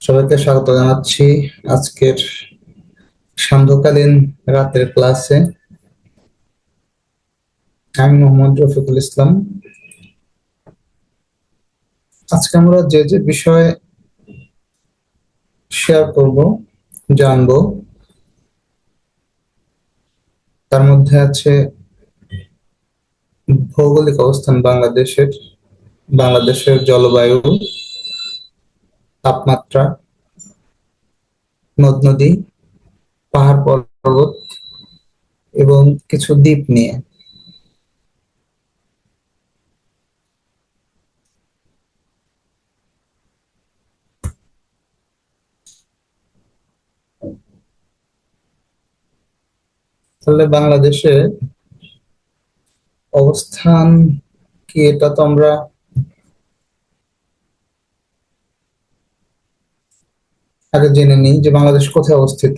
সবাইকে স্বাগত জানাচ্ছি আজকের সান্ধ্যকালীন রাতের ক্লাসে। আমি মোহাম্মদ রফিকুল ইসলাম। আজকে আমরা যে যে বিষয়ে শেয়ার করব, জানবো, তার মধ্যে আছে ভৌগোলিক অবস্থান বাংলাদেশের জলবায়ু, তাপমাত্রা, নদ নদী, পাহাড় পর্বত এবং কিছু দ্বীপ নিয়ে। তাহলে বাংলাদেশে অবস্থান কি, এটা তো আমরা আগে জেনে নিই যে বাংলাদেশ কোথায় অবস্থিত।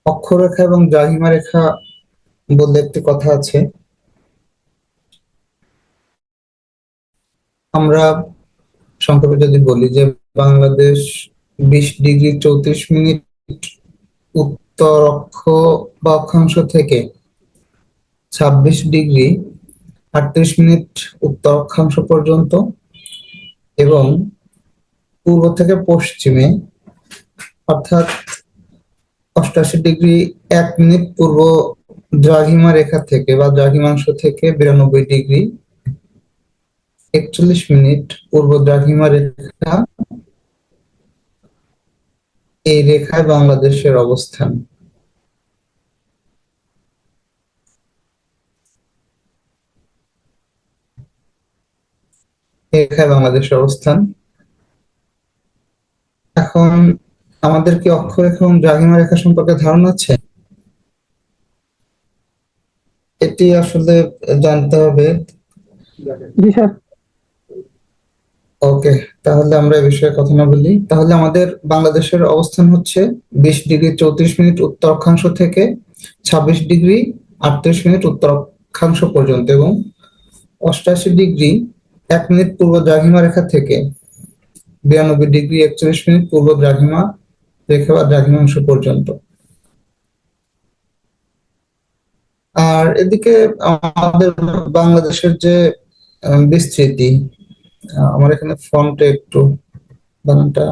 অক্ষরেখা এবং দ্রাঘিমা রেখা বলতে একটি কথা আছে। আমরা সংক্ষেপে যদি বলি যে বাংলাদেশ 20°34' উত্তর অক্ষ বা অক্ষাংশ থেকে 26°38' উত্তর অক্ষাংশ পর্যন্ত এবং পূর্ব থেকে পশ্চিমে অর্থাৎ 88°1' পূর্ব দ্রাঘিমা রেখা থেকে বা দ্রাঘিমাংশ থেকে 92°41' পূর্ব দ্রাঘিমা রেখা, এই রেখায় বাংলাদেশের অবস্থান। এই রেখায় বাংলাদেশের অবস্থান। এখন আমাদের কি অক্ষরেখা এবং দ্রাঘিমা রেখা সম্পর্কে ধারণা আছে? এটি আসলে জানতে হবে। জি স্যার। ওকে, তাহলে আমরা এই বিষয়ে কথা না বলি। তাহলে আমাদের বাংলাদেশের অবস্থান হচ্ছে 20°34' উত্তর অক্ষাংশ থেকে 26°38' উত্তর অক্ষাংশ পর্যন্ত এবং 88°1' পূর্ব দ্রাঘিমা রেখা থেকে 92°41' পূর্ব দ্রাঘিমা রেখা বা দ্রাঘিমাংশ পর্যন্ত। আর এদিকে আমাদের বাংলাদেশের যে বিস্তৃতি, আমার এখানে ফন্টে একটু বানানটা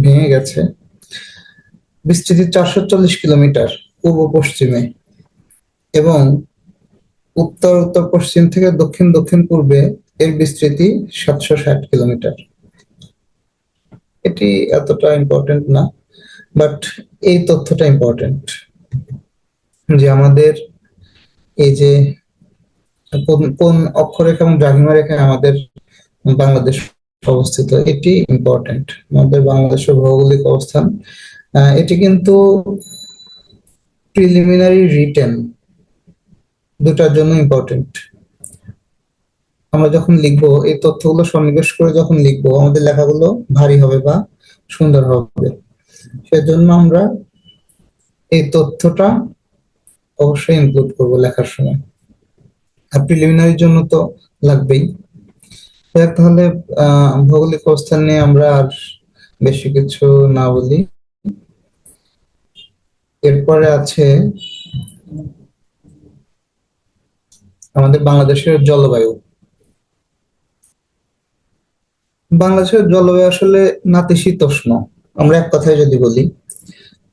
ভেঙে গেছে। বিস্তৃতি 440 কিলোমিটার পূর্ব পশ্চিমে এবং উত্তর উত্তর পশ্চিম থেকে দক্ষিণ দক্ষিণ পূর্বে এর বিস্তৃতি 760 কিলোমিটার। এটি এতটা ইম্পর্টেন্ট না, বাট এই তথ্যটা ইম্পর্টেন্ট যে আমাদের এই যে কোন কোন অক্ষরেখা এবং দ্রাঘিমা রেখায় আমাদের বাংলাদেশ অবস্থিত, এটি ইম্পর্টেন্ট। আমাদের বাংলাদেশের ভৌগোলিক অবস্থান এটি কিন্তু প্রিলিমিনারি রিটেন দুটার জন্য ইম্পর্টেন্ট। আমরা যখন লিখবো, এই তথ্যগুলো সন্নিবেশ করে যখন লিখবো, আমাদের লেখাগুলো ভারী হবে বা সুন্দর হবে। সেজন্য আমরা এই তথ্যটা অবশ্যই ইনক্লুড করবো লেখার সময়। আর প্রিলিমিনারির জন্য তো লাগবেই। তাহলে ভৌগোলিক অবস্থান নিয়ে আমরা আর বেশি কিছু না বলি। এরপরে আছে আমাদের বাংলাদেশের জলবায়ু। বাংলাদেশের জলবায়ু আসলে নাতিশীতোষ্ণ। আমরা এক কথায় যদি বলি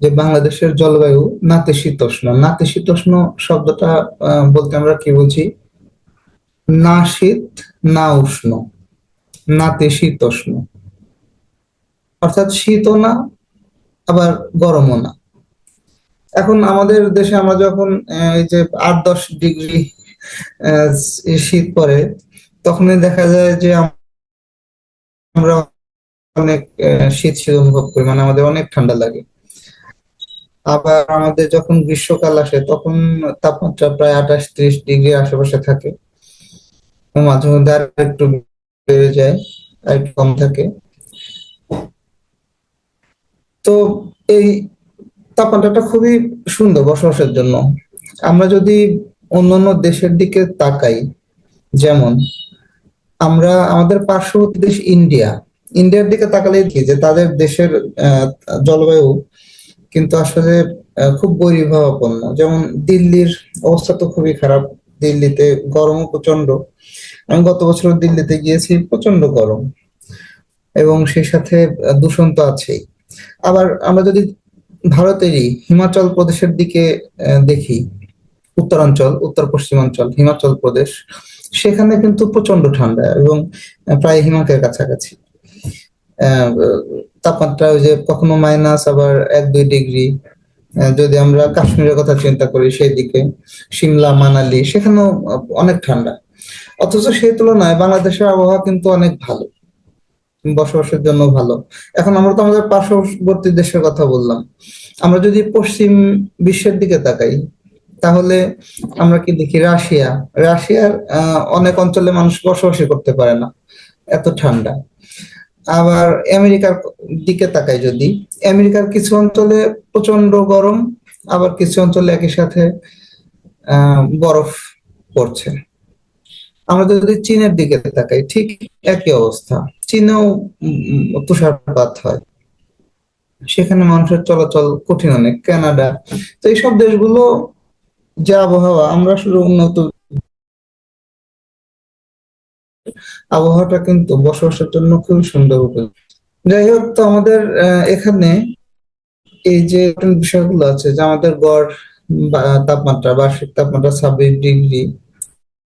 যে বাংলাদেশের জলবায়ু নাতিশীতোষ্ণ। নাতিশীতোষ্ণ শব্দটা বলতে আমরা কি বুঝি? না শীত না উষ্ণ, নাতিশীতোষ্ণ। অর্থাৎ শীতও না আবার গরমও না। এখন আমাদের দেশে আমরা যখন এই যে 8-10 ডিগ্রি শীত পড়ে, তখনই দেখা যায় যে আমরা অনেক শীত শীত অনুভব করি, মানে আমাদের অনেক ঠান্ডা লাগে। আবার আমাদের যখন গ্রীষ্মকাল আসে তখন তাপমাত্রা প্রায় 28-30 ডিগ্রি আশেপাশে থাকে, মাঝে মধ্যে আর একটু বেড়ে যায়, আর একটু কম থাকে। তো এই তাপমাত্রাটা খুবই সুন্দর বসবাসের জন্য। আমরা যদি অন্যান্য দেশের দিকে তাকাই, যেমন আমরা আমাদের পার্শ্ববর্তী দেশ ইন্ডিয়া, ইন্ডিয়ার দিকে তাকালে কি যে তাদের দেশের আহ, জলবায়ু কিন্তু আসলে খুব বৈরিভাবাপন্ন। যেমন দিল্লির অবস্থা তো খুবই খারাপ। দিল্লিতে গরমও প্রচন্ড। আমি গত বছর দিল্লিতে গিয়েছি, প্রচন্ড গরম, এবং সেই সাথে দূষণ তো আছেই। আবার আমরা যদি ভারতেরই হিমাচল প্রদেশের দিকে দেখি, উত্তরাঞ্চল, উত্তর পশ্চিমাঞ্চল, হিমাচল প্রদেশ, সেখানে কিন্তু প্রচন্ড ঠান্ডা এবং প্রায় হিমালয়ের কাছাকাছি। আহ, তাপমাত্রা ওই যে কখনো মাইনাস, আবার 1-2 ডিগ্রি। যদি আমরা কাশ্মীরের কথা চিন্তা করি, সেই দিকে সিমলা, মানালি, সেখানেও অনেক ঠান্ডা। অথচ সেই তুলনায় বাংলাদেশের আবহাওয়া কিন্তু অনেক ভালো, বসবাসের জন্য ভালো। এখন আমরা তো আমাদের পার্শ্ববর্তী দেশের কথা বললাম। আমরা যদি পশ্চিম বিশ্বের দিকে তাকাই, তাহলে আমরা কি দেখি? রাশিয়ার অনেক অঞ্চলে মানুষ বসবাসই করতে পারে না, এত ঠান্ডা। আবার আমেরিকার দিকে তাকাই যদি, আমেরিকার কিছু অঞ্চলে প্রচন্ড গরম, আবার কিছু অঞ্চলে একই সাথে বরফ পড়ছে। আমরা যদি চীনের দিকে তাকাই, ঠিক একই অবস্থা। চীনেও তুষারপাত হয়, সেখানে মানুষের চলাচল কঠিন অনেক। কানাডা, তো এইসব দেশগুলো যে আবহাওয়া, আমরা আসলে উন্নত আবহাওয়াটা কিন্তু বসবাসের জন্য খুবই সুন্দর উপযোগী। যাই হোক, তো আমাদের এখানে এই যে বিষয়গুলো আছে, যে আমাদের গড় তাপমাত্রা, বার্ষিক তাপমাত্রা 26 ডিগ্রি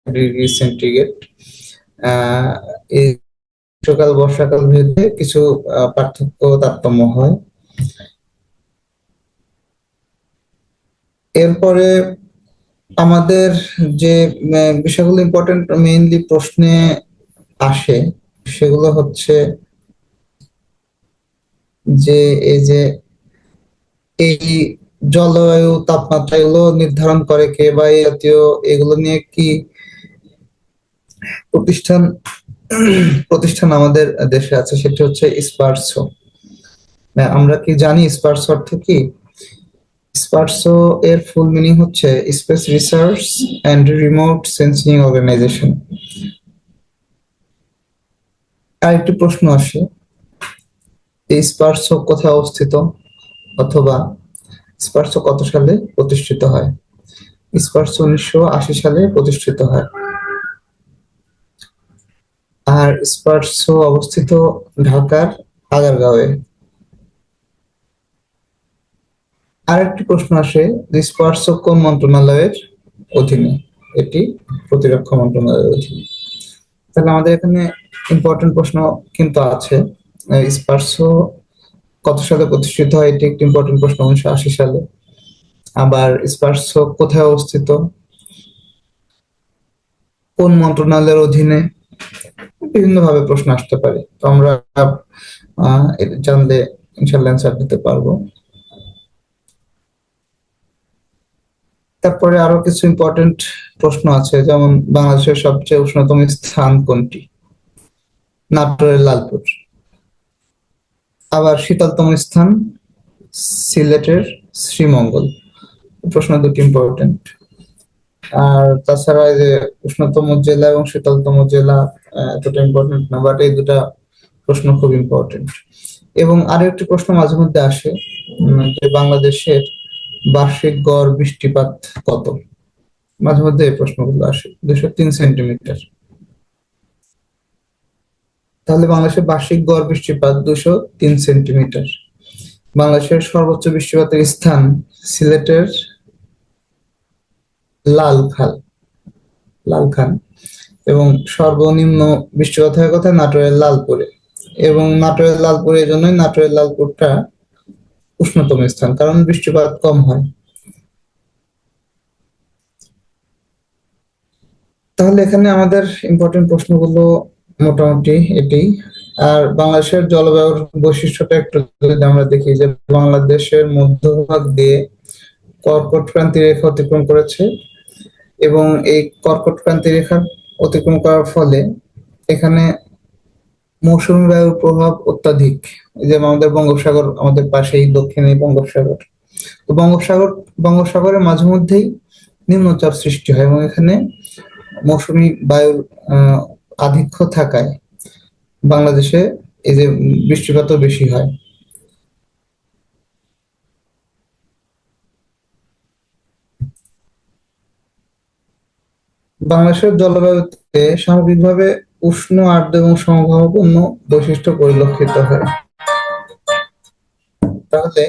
ডিগ্রি সেন্টিগ্রেড। আহ এই গ্রীষ্মকাল বর্ষাকাল ভেদে কিছু পার্থক্য তারতম্য হয়। এরপরে আমাদের যে বিষয়গুলো ইম্পর্টেন্ট, মেইনলি প্রশ্নে আসে, সেগুলো হচ্ছে যে এই যে এই জলবায়ু, তাপমাত্রা, এগুলো নির্ধারণ করে কে, বা এই জাতীয় এগুলো নিয়ে কি প্রতিষ্ঠান প্রতিষ্ঠান আমাদের দেশে আছে? সেটা হচ্ছে স্পারসো। আমরা কি জানি স্পারসো অর্থ কি? স্পারসো এর ফুল মিনিং হচ্ছে space research and remote sensing organisation. আর একটি প্রশ্ন আসে, এই স্পারসো কোথায় অবস্থিত, অথবা স্পারসো কত সালে প্রতিষ্ঠিত হয়? স্পারসো 1980 সালে প্রতিষ্ঠিত হয়। আর স্পারসো অবস্থিত ঢাকার আগারগাঁওয়ে। আরেকটি প্রশ্ন আসে, যে স্পারসো কোন মন্ত্রণালয়ের অধীনে? এটি প্রতিরক্ষা মন্ত্রণালয়ের অধীনে। তাহলে আমাদের এখানে ইম্পর্টেন্ট প্রশ্ন কিন্তু আছে। স্পারসো কত সালে প্রতিষ্ঠিত হয়, এটি একটি ইম্পর্টেন্ট প্রশ্ন, 1980 সালে। আবার স্পারসো কোথায় অবস্থিত, কোন মন্ত্রণালয়ের অধীনে, বিভিন্ন ভাবে প্রশ্ন আসতে পারে। তো আমরা এটা জানলে ইনশাল্লাহ অ্যান্সার দিতে পারবো। তারপরে আরো কিছু ইম্পর্টেন্ট প্রশ্ন আছে, যেমন বাংলাদেশের সবচেয়ে উষ্ণতম স্থান কোনটি? নাটোরের লালপুর। আবার শীতলতম স্থান সিলেটের শ্রীমঙ্গল। প্রশ্ন দুটি ইম্পর্টেন্ট। আর তাছাড়া এই যে উষ্ণতম জেলা এবং শীতলতম জেলা এতটা ইম্পর্টেন্ট না, বাট এই দুটা প্রশ্ন খুব ইম্পর্টেন্ট। এবং আরো একটি প্রশ্ন মাঝে মধ্যে আসে, যে বাংলাদেশের বার্ষিক গড় বৃষ্টিপাত কত? মাঝে মধ্যে এই প্রশ্নগুলো আসে। 203 সেন্টিমিটার। তাহলে বাংলাদেশের বার্ষিক গড় বৃষ্টিপাত 203 সেন্টিমিটার। বাংলাদেশের সর্বোচ্চ বৃষ্টিপাতের স্থান সিলেটের লালখাল লালখান। এবং সর্বনিম্ন বৃষ্টিপাত হয় কোথায়? নাটোরের লালপুরে। এবং নাটোরের লালপুর, এই জন্যই নাটোরের লালপুরটা উষ্ণতম স্থান, কারণ বৃষ্টিপাত কম হয়। তাহলে এখানে আমাদের ইম্পর্টেন্ট প্রশ্নগুলো মোটামুটি এটাই। আর বাংলাদেশের জলবায়ুর বৈশিষ্ট্যটা একটু যদি আমরা দেখি, যে বাংলাদেশের মধ্যভাগ দিয়ে কর্কট ক্রান্তি রেখা অতিক্রম করেছে, এবং এই কর্কট ক্রান্তি রেখা অতিক্রম করার ফলে এখানে মৌসুমী বায়ুর প্রভাব অত্যাধিক। এই যে আমাদের বঙ্গোপসাগর, আমাদের পাশেই দক্ষিণে বঙ্গোপসাগর। তো বঙ্গোপসাগরের মাঝে মধ্যেই নিম্নচাপ সৃষ্টি হয়, এবং এখানে মৌসুমী বায়ুর আধিক্য থাকায় বাংলাদেশে এই যে বৃষ্টিপাতও বেশি হয়। বাংলাদেশের জলবায়ুতে সামগ্রিকভাবে উষ্ণ, আর্দ্র এবং সমভাবাপন্ন বৈশিষ্ট্য পরিলক্ষিত হয়। তাহলে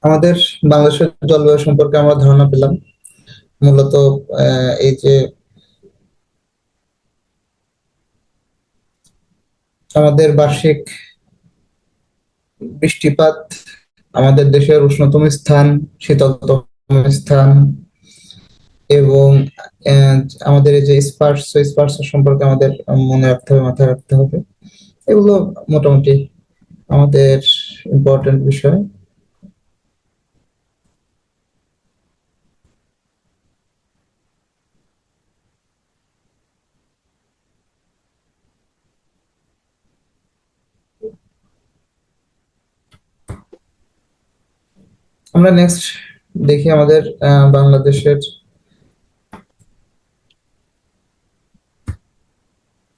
আমাদের বাংলাদেশের জলবায়ু সম্পর্কে আমরা ধারণা পেলাম। মূলত এই যে আমাদের বার্ষিক বৃষ্টিপাত, আমাদের দেশের উষ্ণতম স্থান, শীতলতম স্থান, এবং আহ, আমাদের এই যে স্পার্স সম্পর্কে আমাদের মনে রাখতে হবে, মাথায় রাখতে হবে। এগুলো মোটামুটি আমাদের ইম্পর্টেন্ট বিষয়। আমরা নেক্সট দেখি আমাদের বাংলাদেশের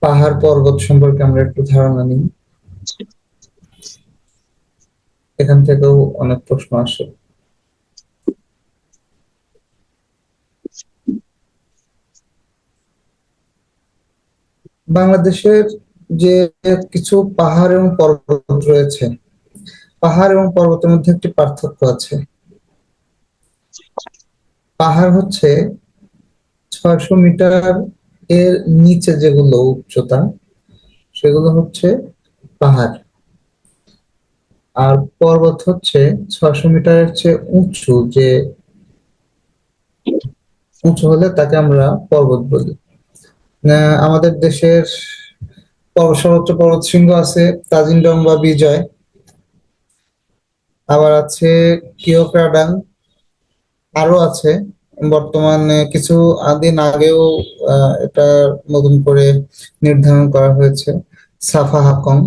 পাহাড় পর্বত সম্পর্কে আমরা একটু ধারণা নিই। এখান থেকেও অনেক প্রশ্ন আসে। বাংলাদেশের যে কিছু পাহাড় এবং পর্বত রয়েছে, পাহাড় এবং পর্বতের মধ্যে একটি পার্থক্য আছে। পাহাড় হচ্ছে 600 মিটার এর নিচে যেগুলো উচ্চতা, সেগুলো হচ্ছে পাহাড়। আর পর্বত হচ্ছে 600 মিটারের চেয়ে উঁচু, যে উঁচু হলে তাকে আমরা পর্বত বলি। আমাদের দেশের সর্বোচ্চ পর্বত শৃঙ্গ আছে তাজিংডং বা বিজয়, আবার আছে কিওক্রাডাং, আরো আছে বর্তমানে কিছু দিন আগেও এটা নতুন করে নির্ধারণ করা হয়েছে, সাফা হাকং,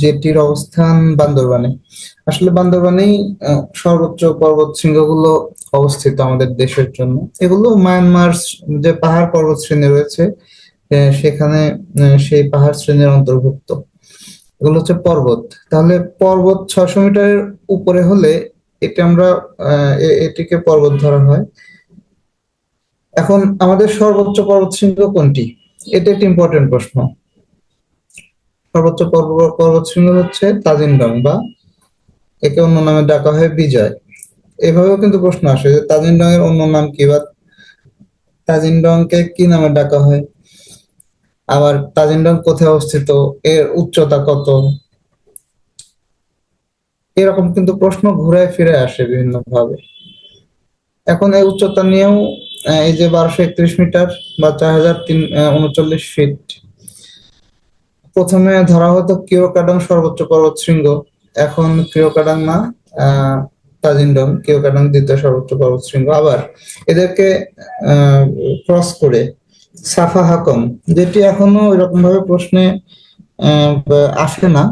যেটির অবস্থান বান্দরবানে। আসলে বান্দরবানেই সর্বোচ্চ পর্বত শৃঙ্গগুলো অবস্থিত আমাদের দেশের জন্য। এগুলো মায়ানমার যে পাহাড় পর্বত শ্রেণী রয়েছে, সেখানে সেই পাহাড় শ্রেণীর অন্তর্ভুক্ত। এগুলো হচ্ছে পর্বত। তাহলে পর্বত 600 মিটারের উপরে হলে এটা আমরা এটিকে পর্বত ধরা হয়। এখন আমাদের সর্বোচ্চ পর্বত শৃঙ্গ কোনটি, এটা একটি ইম্পর্টেন্ট প্রশ্ন। সর্বোচ্চ পর্বত শৃঙ্গ হচ্ছে তাজিংডং, বা একে অন্য নামে ডাকা হয় বিজয়। এভাবেও কিন্তু প্রশ্ন আসে যে তাজিংডং এর অন্য নাম কি, বা তাজিংডং কে কি নামে ডাকা হয়, আবার তাজিংডং কোথায় অবস্থিত, এর উচ্চতা কত। এরকম কিন্তু প্রশ্ন ঘুরে ফিরে আসে বিভিন্ন ভাবে। এখন এই উচ্চতা নিয়েও এই যে 1231 মিটার বা 4039 ফিট, প্রথমে ধরা হতো কিওকাডং সর্বোচ্চ পর্বত শৃঙ্গ, এখন কিওকাডং না, তাজিংডং কিওকাডং দ্বিতীয় সর্বোচ্চ পর্বত শৃঙ্গ। আবার এদেরকে ক্রস করে সাফা হাকং, যেটি এখনো এরকম ভাবে প্রশ্নে আসে না,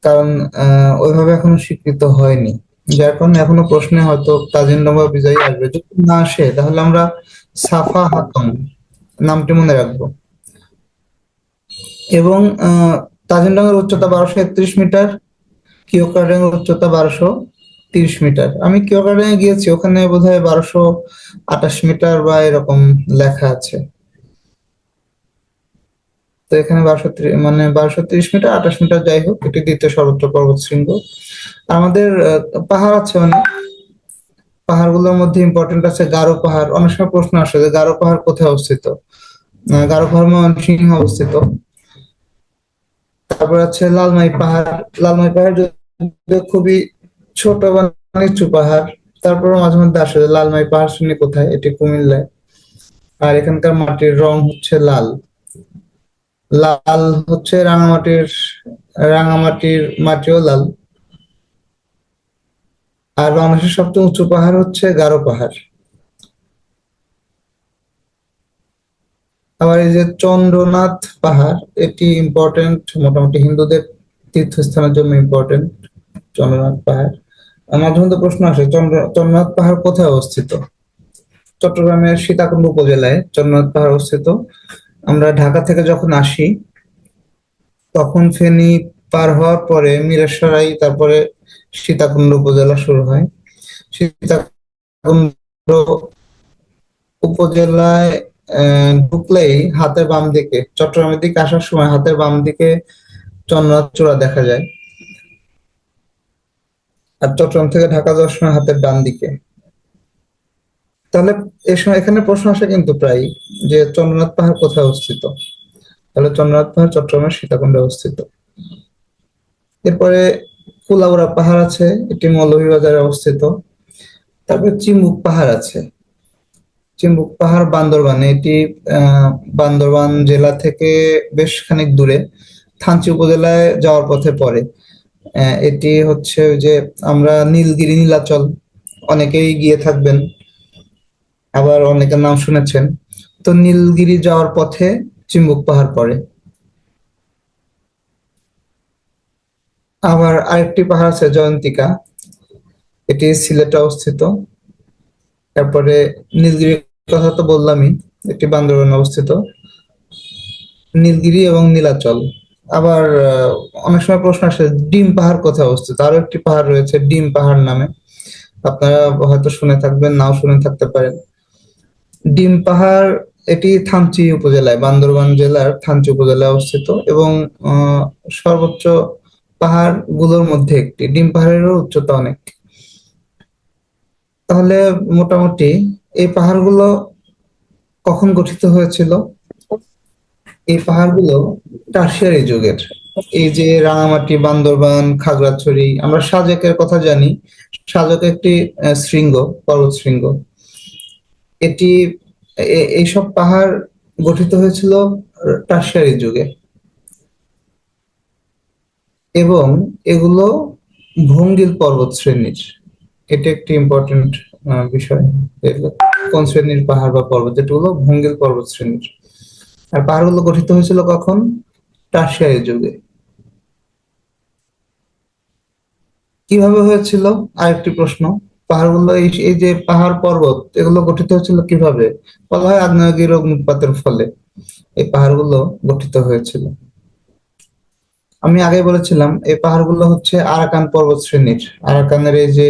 কারণ ওইভাবে এখনো স্বীকৃত হয়নি, যার কারণে এখনো প্রশ্নে হয়তো তাজিংডং বা বিজয়ী আসবে। যদি না আসে তাহলে আমরা সাফা হাকং নামটি মনে রাখবো। এবং তাজিংডং এর উচ্চতা 1231 মিটার, কিওকাডং এর উচ্চতা 1230 মিটার। আমি কিওকাডং এ গিয়েছি, ওখানে বোধহয় 1228 মিটার বা এরকম লেখা আছে। তো এখানে 1230 মিটার, 28 মিটার, যাই হোক, এটি দ্বিতীয় সর্বোচ্চ পর্বত শৃঙ্গ। আমাদের পাহাড় আছে অনেক। পাহাড়গুলোর মধ্যে ইম্পর্টেন্ট আছে গারো পাহাড়। অনেক সময় প্রশ্ন আসে যে গারো পাহাড় কোথায় অবস্থিত। গারো পাহাড় ময়মনসিংহে অবস্থিত। তারপর আছে লালমাই পাহাড়। লালমাই পাহাড় যদিও খুবই ছোট বা নিচু পাহাড়, তারপরে মাঝে মধ্যে আসে যে লালমাই পাহাড় শ্রেণী কোথায়, এটি কুমিল্লায়। আর এখানকার মাটির রং হচ্ছে লাল। লাল হচ্ছে রাঙামাটির মাটিও লাল। আর বাংলাদেশের সবচেয়ে উঁচু পাহাড় হচ্ছে গারো পাহাড়। আবার এই যে চন্দ্রনাথ পাহাড়, এটি ইম্পর্টেন্ট, মোটামুটি হিন্দুদের তীর্থস্থানের জন্য ইম্পর্টেন্ট চন্দ্রনাথ পাহাড়। মাঝে মধ্যে প্রশ্ন আসে চন্দ্রনাথ পাহাড় কোথায় অবস্থিত। চট্টগ্রামের সীতাকুণ্ড উপজেলায় চন্দ্রনাথ পাহাড় অবস্থিত। আমরা ঢাকা থেকে যখন আসি, তখন ফেনী পার হওয়ার পরে মিরসরাই, তারপরে সীতাকুণ্ড উপজেলা শুরু হয়। সীতাকুণ্ড উপজেলায় ঢুকলেই হাতের বাম দিকে, চট্টগ্রামের দিকে আসার সময় হাতের বাম দিকে চন্দ্রনাথ চূড়া দেখা যায়। আর চট্টগ্রাম থেকে ঢাকা যাওয়ার সময় হাতের ডান দিকে। তাহলে এই সময় এখানে প্রশ্ন আসে কিন্তু প্রায়, যে চন্দ্রনাথ পাহাড় কোথায় অবস্থিত। তাহলে চন্দ্রনাথ পাহাড় চট্টগ্রামের সীতাকুণ্ডে অবস্থিত। এরপরে কুলাউড়া পাহাড় আছে, এটি মৌলভীবাজারে অবস্থিত। তারপরে চিম্বুক পাহাড় আছে। চিম্বুক পাহাড় বান্দরবানে, এটি বান্দরবান জেলা থেকে বেশ খানিক দূরে থানচি উপজেলায় যাওয়ার পথে পড়ে। এটি হচ্ছে ওই যে আমরা নীলগিরি, নীলাচল অনেকেই গিয়ে থাকবেন, আবার অনেকের নাম শুনেছেন। তো নীলগিরি যাওয়ার পথে চিম্বুক পাহাড় পড়ে। আবার আরেকটি পাহাড় আছে জয়ন্তিকা, এটি সিলেটে অবস্থিত। তারপরে নীলগিরির কথা তো বললামই, এটি বান্দরবানে অবস্থিত। নীলগিরি এবং নীলাচল। আবার অনেক সময় প্রশ্ন আসে ডিম পাহাড় কোথায় অবস্থিত। আরো একটি পাহাড় রয়েছে ডিম পাহাড় নামে, আপনারা হয়তো শুনে থাকবেন, নাও শুনে থাকতে পারেন। ডিম পাহাড় এটি থানচি উপজেলায়, বান্দরবান জেলার থানচি উপজেলায় অবস্থিত এবং সর্বোচ্চ পাহাড় গুলোর মধ্যে একটি। ডিম পাহাড়েরও উচ্চতা অনেক। তাহলে মোটামুটি এই পাহাড়গুলো কখন গঠিত হয়েছিল? এই পাহাড়গুলো টারশিয়ারি যুগের। এই যে রাঙামাটি, বান্দরবান, খাগড়াছড়ি, আমরা সাজেকের কথা জানি। সাজেক একটি শৃঙ্গ, পর্বত শৃঙ্গ। এটি এইসব পাহাড় গঠিত হয়েছিল টারশিয়ারি যুগে, এবং এগুলো ভঙ্গিল পর্বত শ্রেণীর। এটা একটি ইম্পর্টেন্ট বিষয়। এগুলো কোন শ্রেণীর পাহাড় বা পর্বত? যেগুলো ভঙ্গিল পর্বত শ্রেণীর। আর পাহাড়গুলো গঠিত হয়েছিল কখন? টারশিয়ারি যুগে। কিভাবে হয়েছিল? আরেকটি প্রশ্ন। পাহাড়গুলো এই যে পাহাড় পর্বত, এগুলো গঠিত হয়েছিল কিভাবে? বলা হয় আগ্নেয়গিরি অগ্নুৎপাতের ফলে এই পাহাড়গুলো গঠিত হয়েছিল। আমি আগে বলেছিলাম এই পাহাড়গুলো হচ্ছে আরাকান পর্বত শ্রেণীর। আরাকানের এই যে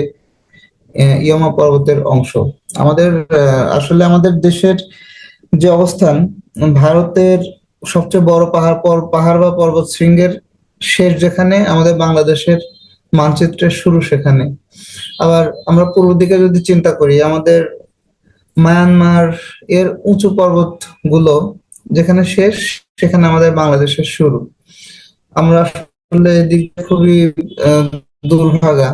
ইয়মা পর্বতের অংশ। আমাদের আসলে আমাদের দেশের যে অবস্থান, ভারতের সবচেয়ে বড় পাহাড় বা পর্বত শৃঙ্গের শেষ যেখানে, আমাদের বাংলাদেশের মানচিত্রের শুরু সেখানে। আবার আমরা পূর্ব দিকে যদি চিন্তা করি, আমাদের মায়ানমার এর উঁচু পর্বত গুলো যেখানে শেষ, সেখানে আমাদের বাংলাদেশের শুরু। আমরা আসলে এদিকে খুবই আহ, দুর্ভাগা।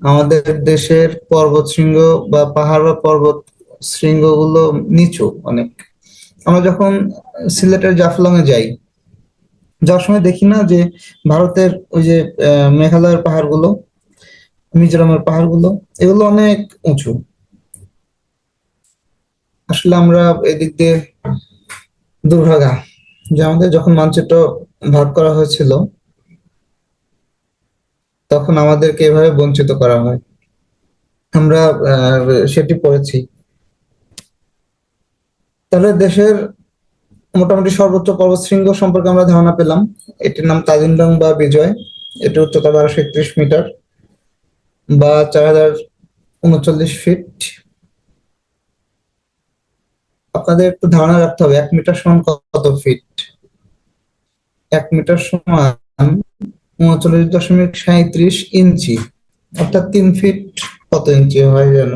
আমাদের দেশের পর্বত শৃঙ্গ বা পাহাড় বা পর্বত শৃঙ্গগুলো নিচু অনেক। আমরা যখন সিলেটের জাফলং এ যাই, যাওয়ার সময় দেখি না যে ভারতের ওই যে মেঘালয়ের পাহাড়গুলো, মিজোরামের পাহাড়গুলো, এগুলো অনেক উঁচু। আসলে আমরা এদিক দিয়ে দুর্ভাগা, যে আমাদের যখন মানচিত্র ভাগ করা হয়েছিল, তখন আমাদেরকে এভাবে বঞ্চিত করা হয়। আমরা সেটি পড়েছি। তাহলে দেশের মোটামুটি সর্বোচ্চ পর্বতশৃঙ্গ সম্পর্কে আমরা ধারণা পেলাম। এটির নাম তাজিংডং বা বিজয়। এটির উচ্চতা 1231 মিটার বা 4039 ফিট। আপনাদের একটু ধারণা রাখতে হবে 1 মিটার সমান কত ফিট। 1 মিটার সমান 39.37 ইঞ্চি, অর্থাৎ 3 ফিট কত ইঞ্চি হয় যেন।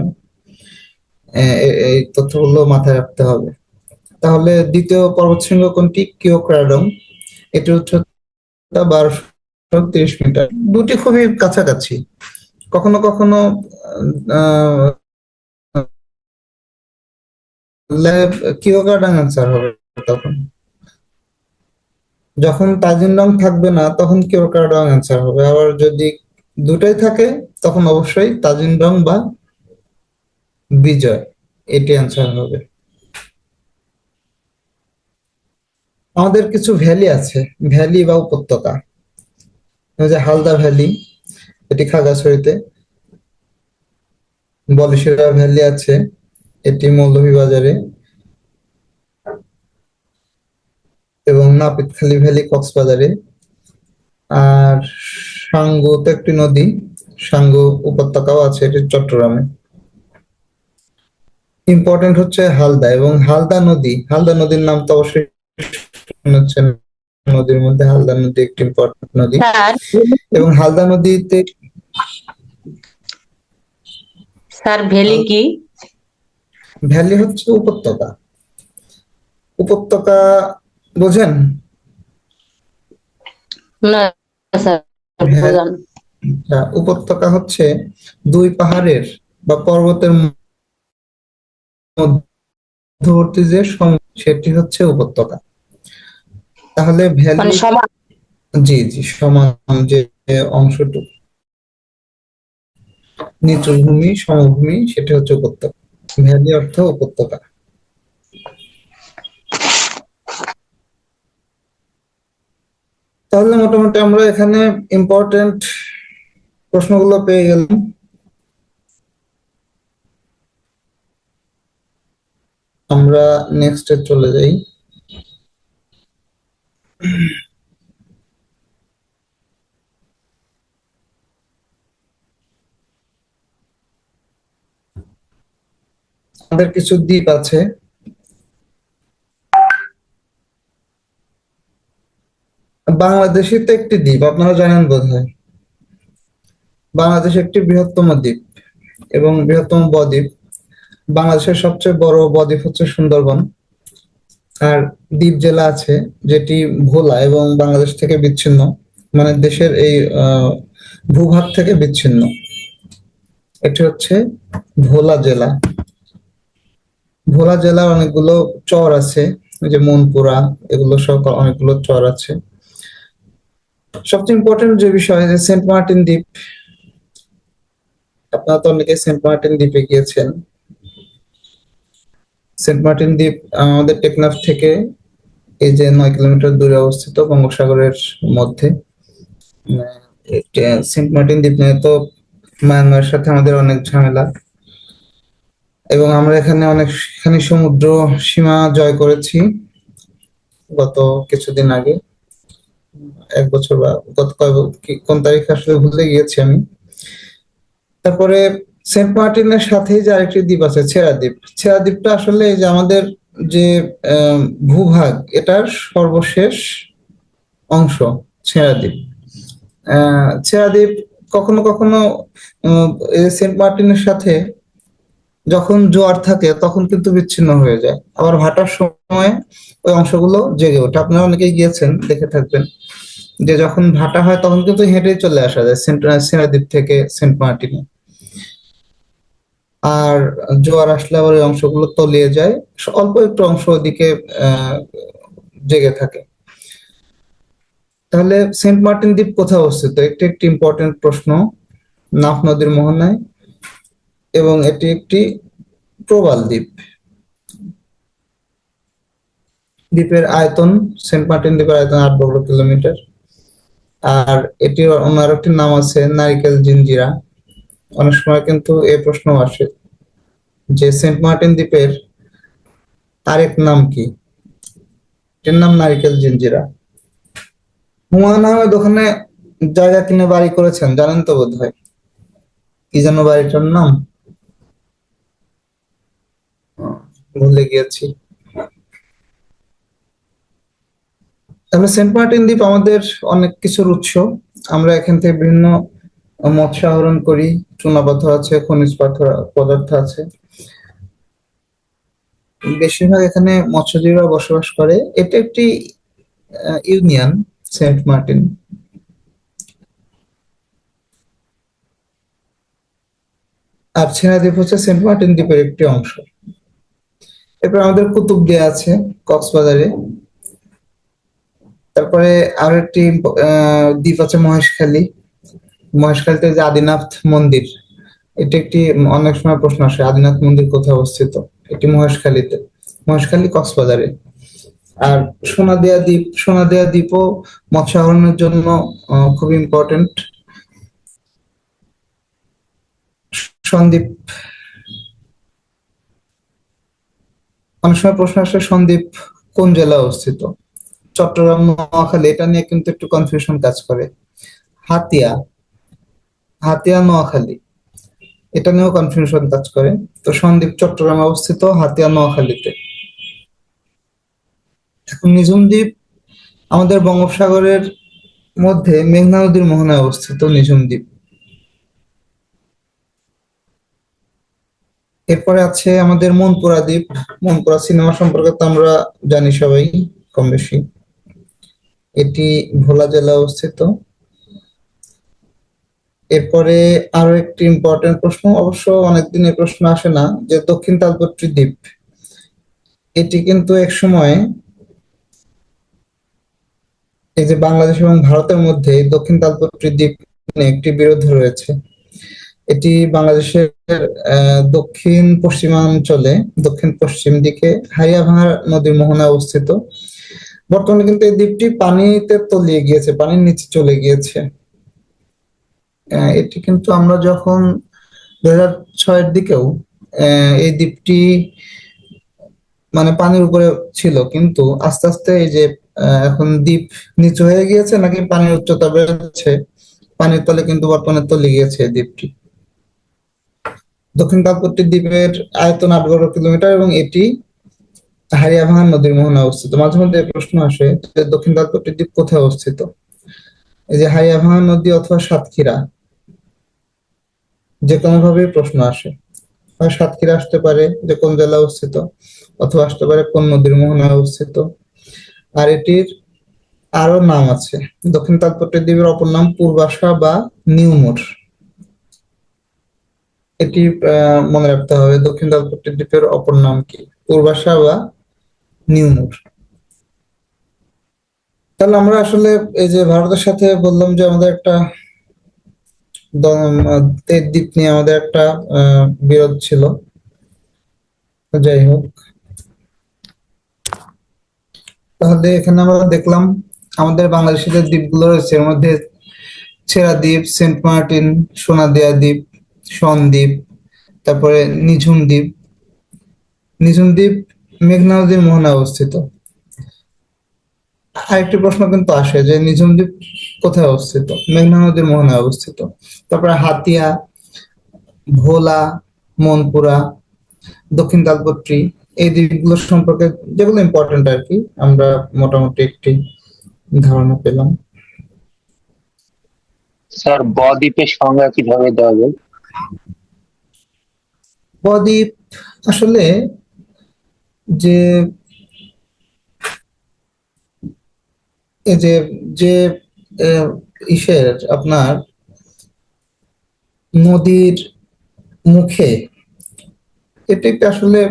এই তথ্যগুলো মাথায় রাখতে হবে। তাহলে দ্বিতীয় পর্বতশৃঙ্গ কোনটি? কিওক্রাডং। এটির উচ্চতা 1230 মিটার। দুটি খুবই কাছাকাছি। কখনো কখনো আহ কিওক্রাডং অ্যান্সার হবে তখন। যখন তাজিংডং থাকবে না, তখন কিওক্রাডং অ্যান্সার হবে। আবার যদি দুটাই থাকে, তখন অবশ্যই তাজিংডং বা বিজয়, এটি অ্যান্সার হবে। আমাদের কিছু ভ্যালি আছে, ভ্যালি বা উপত্যকা। এই যে হালদা ভ্যালি, এটি খাগড়াছড়িতে। বলশিরা ভ্যালি আছে, এটি মৌলভীবাজারে। এবং নাপিতখালী ভ্যালি কক্সবাজারে। আর সাঙ্গু তো একটি নদী, সাঙ্গু উপত্যকাও আছে, এটি চট্টগ্রামে। ইম্পর্টেন্ট হচ্ছে হালদা, এবং হালদা নদীর নাম তো অবশ্যই শুনেছেন। নদীর মধ্যে হালদা নদী একটি ইম্পর্টেন্ট নদী, স্যার এবং হালদা নদীতে স্যার ভ্যালি কি? ভ্যালি হচ্ছে উপত্যকা। উপত্যকা বোঝেন? না স্যার, বোঝান। উপত্যকা হচ্ছে দুই পাহাড়ের বা পর্বতের মধ্যবর্তী যে সেটি হচ্ছে উপত্যকা। তাহলে ভ্যালি, মানে সমান। জি জি, সমান যে অংশটুকু, নিচু ভূমি সমভূমি, সেটা হচ্ছে উপত্যকা। ভ্যালি অর্থ উপত্যকা। তাহলে মোটামুটি আমরা এখানে ইম্পর্টেন্ট প্রশ্নগুলো পেয়ে গেলাম। আমরা নেক্সটে চলে যাই। আমাদের কিছু দ্বীপ আছে। বাংলাদেশে তো একটি দ্বীপ, আপনারা জানেন বোধহয়। বাংলাদেশ একটি বৃহত্তম দ্বীপ এবং বৃহত্তম বদ্বীপ। বাংলাদেশের সবচেয়ে বড় বদ্বীপ হচ্ছে সুন্দরবন। আর দ্বীপ জেলা আছে যেটি ভোলা এবং বাংলাদেশ থেকে বিচ্ছিন্ন, মানে দেশের এই ভূভাগ থেকে বিচ্ছিন্ন। এটি হচ্ছে ভোলা জেলা। ভোলা জেলার অনেকগুলো চর আছে, ওই যে মনপুরা, এগুলো সব অনেকগুলো চর আছে। সবচেয়ে ইম্পর্টেন্ট যে বিষয়, যে সেন্ট মার্টিন দ্বীপ, আপনারা তো অনেকে সেন্ট মার্টিন দ্বীপে গিয়েছেন। সেন্ট মার্টিন দ্বীপ আমাদের টেকনাফ থেকে এই যে 9 কিলোমিটার দূরে অবস্থিত, বঙ্গোপসাগরের মধ্যে। সেন্ট মার্টিন দ্বীপ নিয়ে তো মায়ানমারের সাথে আমাদের অনেক ঝামেলা, এবং আমরা এখানে অনেকখানি সমুদ্র সীমা জয় করেছি গত কিছুদিন আগে, 1 বছর বা গত কোন তারিখে আসলে ভুলে গিয়েছি আমি। তারপরে সেন্ট মার্টিনের সাথেই যে আরেকটি দ্বীপ আছে, ছেড়া দ্বীপ। ছেড়া দ্বীপটা আসলে এই যে আমাদের যে ভূভাগ, এটার সর্বশেষ অংশ ছেড়া দ্বীপ। ছেড়া দ্বীপ কখনো কখনো সেন্ট মার্টিনের সাথে যখন জোয়ার থাকে তখন কিন্তু বিচ্ছিন্ন হয়ে যায়, আবার ভাটার সময় ওই অংশগুলো জেগে ওঠে। আপনারা অনেকেই গিয়েছেন, দেখে থাকবেন যে যখন ভাটা হয় তখন কিন্তু হেঁটে চলে আসা যায় ছেড়া দ্বীপ থেকে সেন্ট মার্টিনে। আর জোয়ার আসলে আবার ওই অংশগুলো তলিয়ে যায়, অল্প একটু অংশ ওদিকে জেগে থাকে। তাহলে সেন্ট মার্টিন দ্বীপ কোথায় অবস্থিত? একটি একটি ইম্পর্টেন্ট প্রশ্ন। নাফ নদীর মোহনায়, এবং এটি একটি প্রবাল দ্বীপ। দ্বীপের আয়তন, সেন্ট মার্টিন দ্বীপের আয়তন 8 বর্গ কিলোমিটার। আর এটির অন্য আরেকটি নাম আছে নারিকেল জিঞ্জিরা। অনেক সময় কিন্তু এই প্রশ্ন আসে যে সেন্ট মার্টিন দ্বীপের আরেক নাম কি? এর নাম নারিকেল জিঞ্জিরা। হুমায়ুন আহমেদ ওখানে জায়গা কিনে বাড়ি করেছেন, জানেন তো বোধহয়। কি যেন বাড়িটার নাম, ভুলে গিয়েছি। তাহলে সেন্ট মার্টিন দ্বীপ আমাদের অনেক কিছুর উৎস। আমরা এখান থেকে বিভিন্ন মৎস্য আহরণ করি, চুনাপাথর আছে, খনিজ পাথর পদার্থ আছে। বেশিরভাগ এখানে মৎস্যজীবীরা বসবাস করে। এটা একটি ইউনিয়ন, সেন্ট মার্টিন। আর ছেড়া দ্বীপ হচ্ছে সেন্ট মার্টিন দ্বীপের একটি অংশ। এরপর আমাদের কুতুবদিয়া আছে কক্সবাজারে। তারপরে আরো একটি দ্বীপ আছে মহেশখালী। মহেশখালীতে যে আদিনাথ মন্দির, এটি একটি, অনেক সময় প্রশ্ন আসে আদিনাথ মন্দির কোথায় অবস্থিত। এটি মহেশখালীতে, মহেশখালী কক্সবাজারে। আর সোনাদিয়া দ্বীপও মৎস্য আহরণের জন্য খুব ইম্পর্টেন্ট। সন্দ্বীপ, অনেক সময় প্রশ্ন আসে সন্দ্বীপ কোন জেলায় অবস্থিত? চট্টগ্রাম নোয়াখালী এটা নিয়ে কিন্তু একটু কনফিউশন কাজ করে। হাতিয়া, হাতিয়া নোয়াখালী এটা নিয়েও কনফিউশন কাজ করে। তো সন্দ্বীপ চট্টগ্রামে অবস্থিত, হাতিয়া নোয়াখালীতে। এখন নিঝুম দ্বীপ আমাদের বঙ্গোপসাগরের মধ্যে মেঘনা নদীর মোহনায় অবস্থিত নিঝুম দ্বীপ। এরপরে আছে আমাদের মনপুরা দ্বীপ। মনপুরা সিনেমা সম্পর্কে তো আমরা জানি সবাই কম বেশি। এটি ভোলা জেলায় অবস্থিত। এরপরে আরো একটি ইম্পর্টেন্ট প্রশ্ন, অবশ্য অনেকদিন এই প্রশ্ন আসে না, যে দক্ষিণ তালপট্রি দ্বীপ এটি কিন্তু এক সময় এই যে বাংলাদেশ এবং ভারতের মধ্যে এই দক্ষিণ তালপট্রি দ্বীপ নিয়ে একটি বিরোধ রয়েছে। এটি বাংলাদেশের দক্ষিণ পশ্চিমাঞ্চলে দক্ষিণ পশ্চিম দিকে হাইয়াভাঙা নদীর মোহনায় অবস্থিত। বর্তমানে কিন্তু এই দ্বীপটি পানিতে তলিয়ে গিয়েছে, পানির নিচে চলে গিয়েছে। এটি কিন্তু আমরা যখন 2006-এর দিকেও এই দ্বীপটি মানে পানির উপরে ছিল, কিন্তু আস্তে আস্তে এই যে এখন দ্বীপ নিচু হয়ে গিয়েছে নাকি পানির উচ্চতা বেড়েছে, পানির তলে কিন্তু বর্তমানে তলিয়ে গিয়েছে এই দ্বীপটি। দক্ষিণ তালপট্রি দ্বীপের আয়তন 8 বর্গ কিলোমিটার এবং এটি হারিয়াভাঙা নদীর মোহনায় অবস্থিত। মাঝে মধ্যে এই প্রশ্ন আসে যে দক্ষিণ তালপট্রি দ্বীপ কোথায় অবস্থিত। এই যে হারিয়াভাঙা নদী অথবা সাতক্ষীরা, যে কোনো ভাবে প্রশ্ন আসে। হয় সাতক্ষীরা আসতে পারে যে কোন জেলায় অবস্থিত, অথবা আসতে পারে কোন নদীর মোহনায় অবস্থিত। আর এটির আরো নাম আছে। দক্ষিণ তালপট্রি দ্বীপের অপর নাম পূর্বাশা বা নিউমোর। এটি মনে রাখতে হবে, দক্ষিণ তালপট্রি দ্বীপের অপর নাম কি, পূর্বাশা বা নিউমোর। তাহলে আমরা আসলে এই যে ভারতের সাথে বললাম যে আমাদের একটা দ্বীপ নিয়ে আমাদের একটা বিরোধ ছিল। যাই হোক, তাহলে এখানে আমরা দেখলাম আমাদের বাংলাদেশের যে দ্বীপগুলো রয়েছে এর মধ্যে ছেড়া দ্বীপ, সেন্ট মার্টিন, সোনাদিয়া দ্বীপ, সন্দ্বীপ, তারপরে নিঝুম দ্বীপ। নিঝুম দ্বীপ মেঘনা নদীর মোহনায় অবস্থিত। আরেকটি প্রশ্ন কিন্তু আসে যে নিঝুম দ্বীপ কোথায় অবস্থিত, মেঘনা নদীর মোহনায় অবস্থিত। তারপরে হাতিয়া, ভোলা, মনপুরা, দক্ষিণ তালপট্রি, এই দ্বীপগুলো সম্পর্কে যেগুলো ইম্পর্টেন্ট আর কি আমরা মোটামুটি একটি ধারণা পেলাম। স্যার বদ্বীপের সংজ্ঞা কিভাবে দেওয়া যায়? বদ্বীপ আসলে যে এই যে যে ইসের আপনার নদীর মুখে, এটি আসলে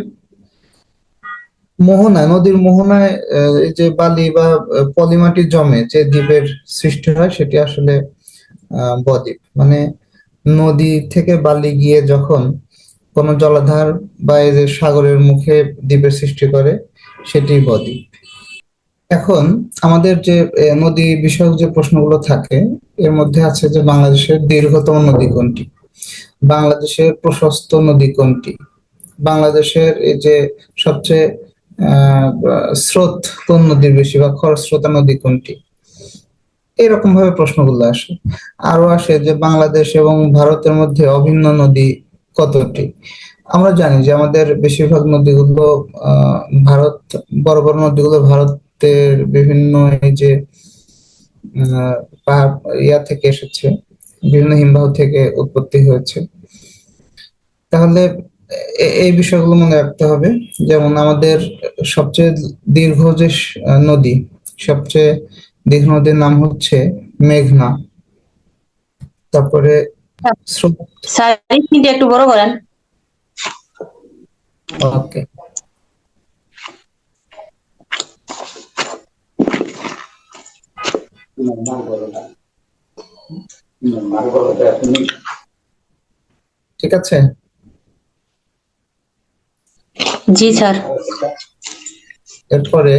মোহনায়, নদীর মোহনায় এই যে বালি বা পলিমাটি জমে যে দ্বীপের সৃষ্টি হয় সেটি আসলে বদ্বীপ। মানে নদী থেকে বালি গিয়ে যখন কোনো জলাধার বা এই যে সাগরের মুখে দ্বীপের সৃষ্টি করে সেটি বদ্বীপ। এখন আমাদের যে নদী বিষয়ক যে প্রশ্নগুলো থাকে এর মধ্যে আছে যে বাংলাদেশের দীর্ঘতম নদী কোনটি, বাংলাদেশের প্রশস্ত নদী কোনটি, বাংলাদেশের এই যে সবচেয়ে আহ স্রোত কোন নদীর বেশি বা খরস্রোতা নদী কোনটি, এরকম ভাবে প্রশ্নগুলো আসে। আরো আসে যে বাংলাদেশ এবং ভারতের মধ্যে অভিন্ন নদী কতটি। আমরা জানি যে আমাদের বেশিরভাগ নদীগুলো আহ ভারত, বড় বড় নদীগুলো ভারতের বিভিন্ন এই যে পাহাড় ইয়া থেকে এসেছে, বিভিন্ন হিমবাহ থেকে উৎপত্তি হয়েছে। তাহলে এই বিষয়গুলো মনে রাখতে হবে। যেমন আমাদের সবচেয়ে দীর্ঘ যে নদী, সবচেয়ে দীর্ঘ নদীর নাম হচ্ছে মেঘনা। তারপরে স্যার স্ক্রিনটা একটু বড় করেন। ওকে, ঠিক আছে। জি স্যার। এরপরে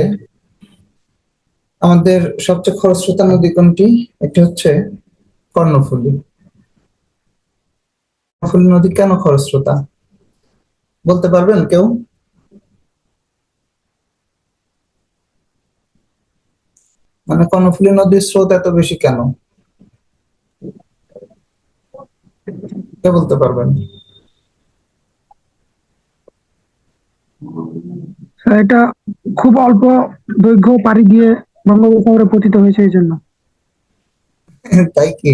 আমাদের সবচেয়ে খরস্রোতা নদী কোনটি, একটি হচ্ছে কর্ণফুলী। কর্ণফুলী নদী কেন খরস্রোতা বলতে পারবেন কেউ? মানে কর্ণফুলী নদীর স্রোত এত বেশি কেন, কে বলতে পারবেন? এটা খুব অল্প দৈর্ঘ্য পাড়ি দিয়ে বঙ্গোপসাগরে পতিত হয়েছে এই জন্য। তাই কি?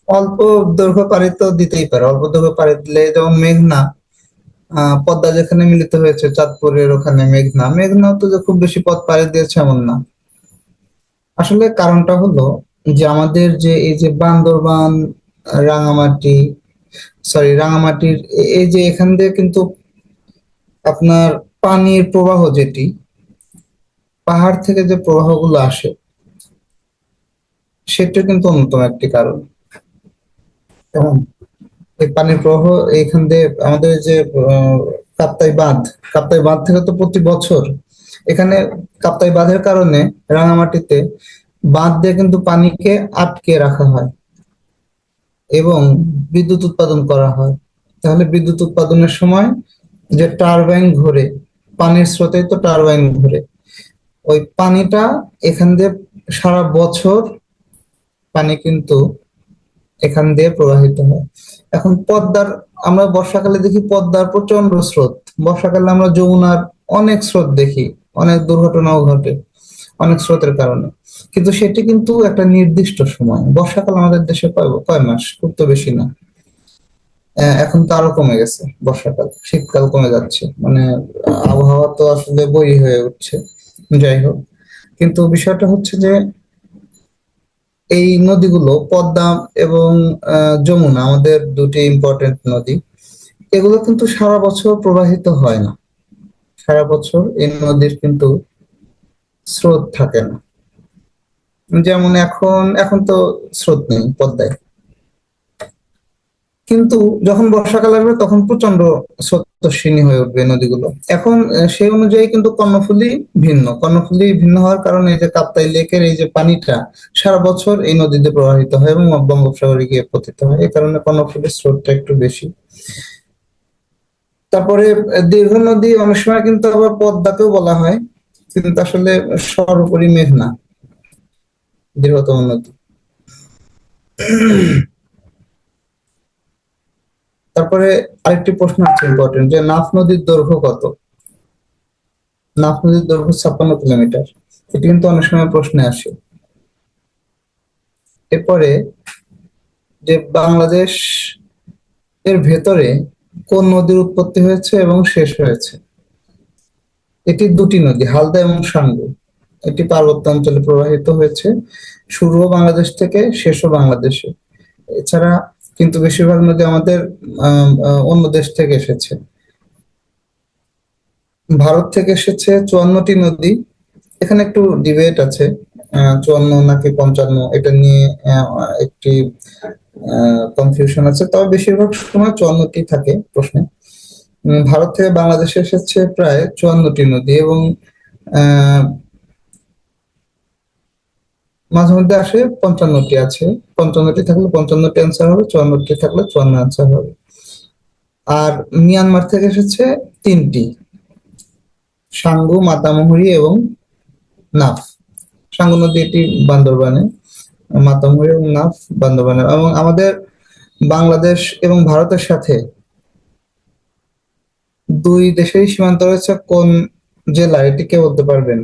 অল্প দৈর্ঘ্য পাড়ি তো দিতেই পারে, অল্প দৈর্ঘ্য পাড়ি দিলে যেমন মেঘনা, পদ্মা যেখানে মিলিত হয়েছে চাঁদপুরের ওখানে মেঘনা, মেঘনাও তো যে খুব বেশি পথ পাড়ি দিয়েছে এমন না। আসলে কারণটা হলো যে আমাদের যে এই যে বান্দরবান, রাঙামাটি, রাঙামাটির এই যে এখান দিয়ে কিন্তু আপনার পানির প্রবাহ, যেটি পাহাড় থেকে যে প্রবাহগুলো আসে, সেটা কিন্তু অন্যতম একটি কারণ। এবং এই পানির প্রবাহ এইখান দিয়ে আমাদের যে কাপ্তাই বাঁধ, কাপ্তাই বাঁধ থেকে তো প্রতি বছর এখানে কাপ্তাই বাঁধের কারণে রাঙামাটিতে বাঁধ দিয়ে কিন্তু পানিকে আটকে রাখা হয় এবং বিদ্যুৎ উৎপাদন করা হয়। তাহলে বিদ্যুৎ উৎপাদনের সময় যে টারবাইন ঘোরে, পানির স্রোতে তো টারবাইন ঘোরে, ওই পানিটা এখান দিয়ে সারা বছর পানি কিন্তু এখান দিয়ে প্রবাহিত হয়। এখন পদ্মার, আমরা বর্ষাকালে দেখি পদ্মার প্রচন্ড স্রোত, বর্ষাকালে আমরা যমুনার অনেক স্রোত দেখি, অনেক দুর্ঘটনাও ঘটে অনেক স্রোতের কারণে। কিন্তু সেটি কিন্তু একটা নির্দিষ্ট সময়। বর্ষাকাল আমাদের দেশে কয় কয় মাস, খুব তো বেশি না। এখন তো আরো কমে গেছে বর্ষাকাল, শীতকাল কমে যাচ্ছে, মানে আবহাওয়া তো আসলে বই হয়ে উঠছে। যাই হোক, কিন্তু বিষয়টা হচ্ছে যে এই নদীগুলো পদ্মা এবং যমুনা, আমাদের দুটি ইম্পর্টেন্ট নদী, এগুলো কিন্তু সারা বছর প্রবাহিত হয় না। সারা বছর এই নদীর কিন্তু স্রোত থাকে না। যেমন এখন এখন তো স্রোত নেই পদ্মায়, কিন্তু যখন বর্ষাকাল আসবে তখন প্রচন্ড স্রোতস্বিনী হয়ে উঠবে নদীগুলো। এখন সেই অনুযায়ী কিন্তু কর্ণফুলী ভিন্ন, কর্ণফুলী ভিন্ন হওয়ার কারণে এই যে কাপ্তাই লেকের এই যে পানিটা সারা বছর এই নদীতে প্রবাহিত হয় এবং বঙ্গোপসাগরে গিয়ে পতিত হয়, এই কারণে কর্ণফুলীর স্রোতটা একটু বেশি। তারপরে দীর্ঘ নদী অনেক সময় কিন্তু আবার পদ্মাকেও বলা হয়, কিন্তু আসলে সর্বোপরি মেঘনা দীর্ঘতম নদী। তারপরে আরেকটি প্রশ্ন আছে ইম্পর্টেন্ট, যে নাফ নদীর দৈর্ঘ্য কত? নাফ নদীর দৈর্ঘ্য 56 কিলোমিটার। এটি কিন্তু অনেক সময় প্রশ্নে আসে। এরপরে যে বাংলাদেশ এর ভেতরে কোন নদীর উৎপত্তি হয়েছে এবং শেষ হয়েছে? এটি দুটি নদী, হালদা এবং সাঙ্গু। এটি পার্বত্য অঞ্চলে প্রবাহিত হয়েছে, শুরুও বাংলাদেশ থেকে শেষও বাংলাদেশে। এছাড়া কিন্তু বেশিরভাগ নদী আমাদের অন্য দেশ থেকে এসেছে। ভারত থেকে এসেছে 54টি নদী। এখানে একটু ডিবেট আছে, 54 নাকি 55, এটা নিয়ে একটি কনফিউশন আছে, তবে বেশিরভাগ সময় 54টি থাকে প্রশ্নে। ভারত থেকে বাংলাদেশে এসেছে প্রায় 54টি নদী, এবং আহ মাঝে মধ্যে আসে 55টি আছে। 55টি থাকলে 55টি অ্যান্সার হবে, 54টি থাকলে 54 অ্যান্সার হবে। আর মিয়ানমার থেকে এসেছে 3টি, সাঙ্গু, মাতামুহুরি এবং নাফ। সাঙ্গু নদী এটি বান্দরবানে, মাতামুহুরি এবং নাফ বান্দরবানে। এবং আমাদের বাংলাদেশ এবং ভারতের সাথে দুই দেশেরই সীমান্ত রয়েছে কোন জেলা, এটি কে বলতে পারবেন?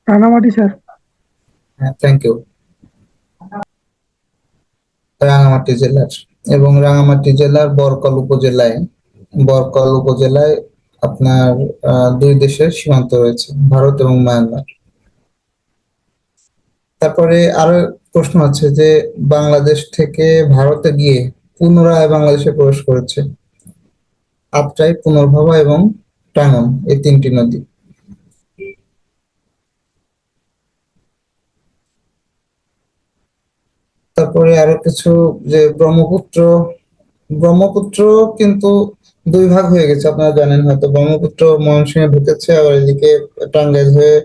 রাঙামাটি স্যার। হ্যাঁ, থ্যাংক ইউ। রাঙামাটি জেলার, এবং রাঙামাটি জেলার বরকল উপজেলায় আপনার দুই দেশের সীমান্ত রয়েছে, ভারত এবং মায়ানমার। তারপরে আরো প্রশ্ন আছে যে বাংলাদেশ থেকে ভারতে গিয়ে পুনরায় বাংলাদেশে প্রবেশ করেছে আত্রাই, পুনর্ভবা এবং টাঙ্গন, এই 3টি নদী। তারপরে আরো কিছু, যে ব্রহ্মপুত্র, ব্রহ্মপুত্র কিন্তু দুই ভাগ হয়ে গেছে, আপনারা জানেন হয়তো। ব্রহ্মপুত্র ময়মনসিংহে ঢুকেছে, আবার এদিকে টাঙ্গাইল হয়ে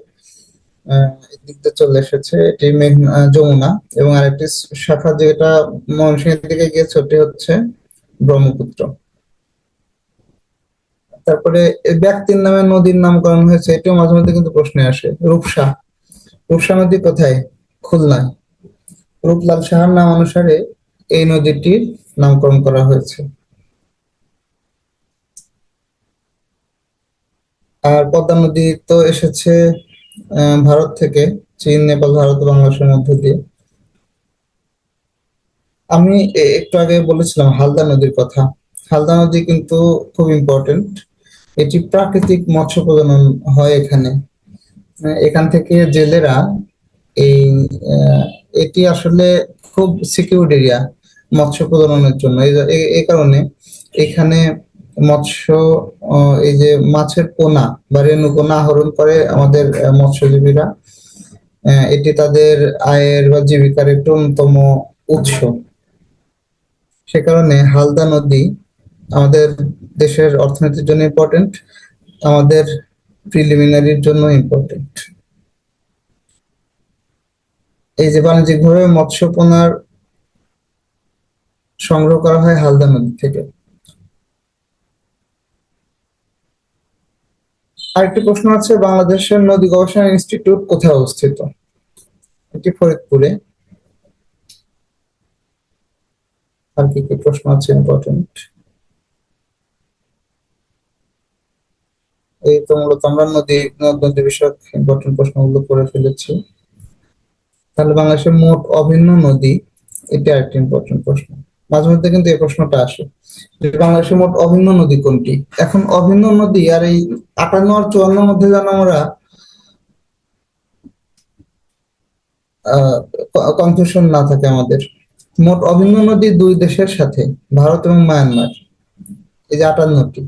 এদিক দিয়ে চলে এসেছে, এটি মেঘনা, যমুনা। এবং আরেকটি শাখা যেটা ময়মনসিংহের দিকে গিয়েছে, ওটি হচ্ছে ব্রহ্মপুত্র। তারপরে এই ব্যক্তির নামে নদীর নামকরণ হয়েছে, এটাও মাঝে মধ্যে কিন্তু প্রশ্নে আসে। রূপসা, রূপসা নদী কোথায়? খুলনায়। রূপলাল সাহার নাম অনুসারে এই নদীটির নামকরণ করা হয়েছে। আর পদ্মা নদী তো এসেছে ভারত থেকে, চীন, নেপাল, ভারত, বাংলাদেশের মধ্য দিয়ে। আমি একটু আগে বলেছিলাম হালদা নদীর কথা। হালদা নদী কিন্তু খুব ইম্পর্টেন্ট। এটি প্রাকৃতিক মৎস্য প্রজনন হয় এখানে। এখান থেকে জেলেরা এই আহ, এটি আসলে খুব সিকিউরড এরিয়া মৎস্য প্রজননের জন্য। এই কারণে এখানে মৎস্য এই যে মাছের পোনা বা রেণুপোনা আহরণ করে আমাদের মৎস্যজীবীরা। এটি তাদের আয়ের বা জীবিকার একটি অন্যতম উৎস। সে কারণে হালদা নদী আমাদের দেশের অর্থনীতির জন্য ইম্পর্টেন্ট, আমাদের প্রিলিমিনারির জন্য ইম্পর্টেন্ট। এই যে বাণিজ্যিকভাবে মৎস্য পোনার সংগ্রহ করা হয় হালদা নদী থেকে। আরেকটি প্রশ্ন আছে, বাংলাদেশের নদী গবেষণা ইনস্টিটিউট কোথায় অবস্থিত? এটি ফরিদপুরে। আর কি কি প্রশ্ন আছে ইম্পর্টেন্ট? এই তো মূলত আমরা নদী বিষয়ক ইম্পর্টেন্ট প্রশ্নগুলো করে ফেলেছি। তাহলে বাংলাদেশের মোট অভিন্ন নদী, এটা একটা ইম্পর্টেন্ট প্রশ্ন। মাঝে মধ্যে কিন্তু এই প্রশ্নটা আসে যে বাংলাদেশের মোট অভিন্ন নদী কোনটি। এখন অভিন্ন নদী আর এই 58 আর 54 মধ্যে যেন আমরা কনফিউশন না থাকে আমাদের। মোট অভিন্ন নদী দুই দেশের সাথে, ভারত এবং মায়ানমার, এই যে 58টি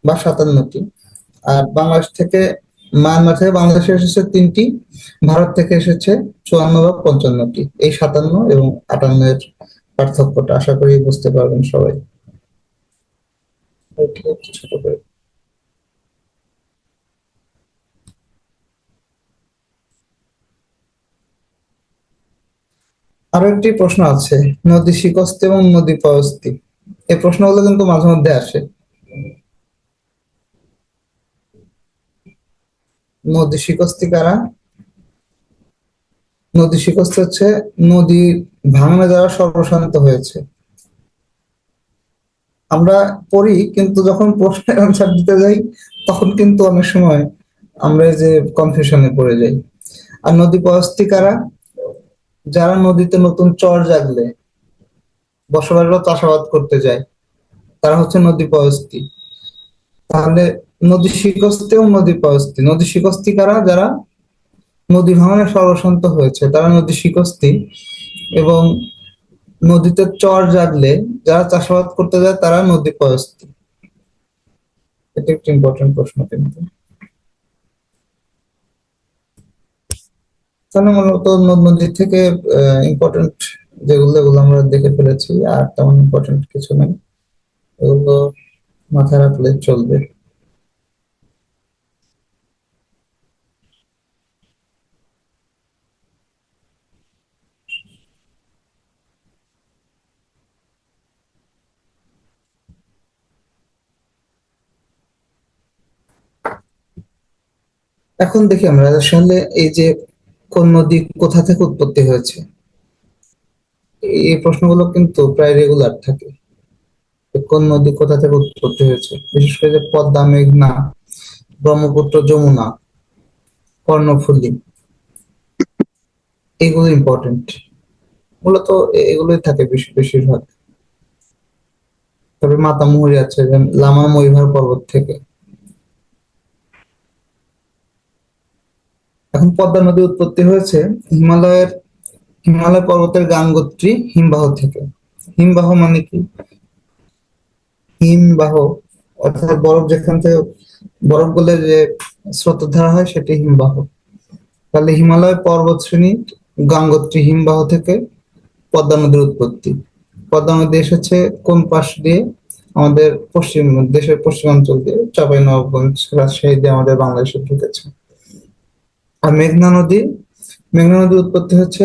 বা 57টি। আর বাংলাদেশ থেকে, মায়ানমার থেকে বাংলাদেশে এসেছে 3টি, ভারত থেকে এসেছে 54 বা 55টি। এই 57 এবং 58 এর পার্থক্যটা আশা করি বুঝতে পারবেন সবাই। একটু ছোট করে। আরো একটি প্রশ্ন আছে, নদী শিকস্তি এবং নদী পয়স্তি। এই প্রশ্নগুলো কিন্তু মাঝে মধ্যে আসে। নদী শিকস্তি কারা? নদী শিকস্তি হচ্ছে নদী ভাঙনে যারা সর্বশান্ত হয়েছে। আমরা পড়ি কিন্তু যখন প্রশ্নের অ্যান্সার দিতে যাই তখন কিন্তু অনেক সময় আমরা এই যে কনফিউশনে পড়ে যাই। আর নদী পয়স্তি কারা? যারা নদীতে নতুন চর জাগলে বসবাস বা চাষাবাদ করতে যায়, তারা হচ্ছে নদী পয়স্তি। তাহলে নদী শিকস্তি এবং নদী পয়স্তি, নদী শিকস্তি কারা? যারা নদী ভাঙনে সর্বশান্ত হয়েছে তারা নদী শিকস্তি, এবং নদীতে চর জাগলে যারা চাষাবাদ করতে যায় তারা নদী পয়স্তি। এটা একটা ইম্পর্টেন্ট প্রশ্ন কিন্তু। তাহলে মূলত নদ নদী থেকে ইম্পর্টেন্ট যেগুলো, এগুলো আমরা দেখে ফেলেছি, আর তেমন ইম্পর্টেন্ট কিছু নেই, এগুলো মাথায় রাখলে চলবে। এখন দেখি আমরা আসলে এই যে কোন নদী কোথা থেকে উৎপত্তি হয়েছে, এই প্রশ্নগুলো কিন্তু প্রায় রেগুলার থাকে। কোন নদী কোথা থেকে উৎপত্তি হয়েছে, বিশেষ করে যে পদ্মা, মেঘনা, ব্রহ্মপুত্র, যমুনা, কর্ণফুলী, এগুলো ইম্পর্টেন্ট। মূলত এগুলোই থাকে বেশিরভাগ। তবে মাতামুহুরি আছে লামা মহিভার পর্বত থেকে। এখন পদ্মা নদী উৎপত্তি হয়েছে হিমালয় পর্বতের গাঙ্গোত্রী হিমবাহ থেকে। হিমবাহ মানে কি? হিমবাহ অর্থাৎ বরফ যেখান থেকে, বরফ গলে যে স্রোতধারা হয় সেটি হিমবাহ। তাহলে হিমালয় পর্বত শ্রেণী গাঙ্গোত্রী হিমবাহ থেকে পদ্মা নদীর উৎপত্তি। পদ্মা নদী এসেছে কোন পাশ দিয়ে? আমাদের দেশের পশ্চিমাঞ্চল দিয়ে, চাঁপাইনবাবগঞ্জ, রাজশাহী দিয়ে আমাদের বাংলাদেশে ঢুকেছে। আর মেঘনা নদীর উৎপত্তি হচ্ছে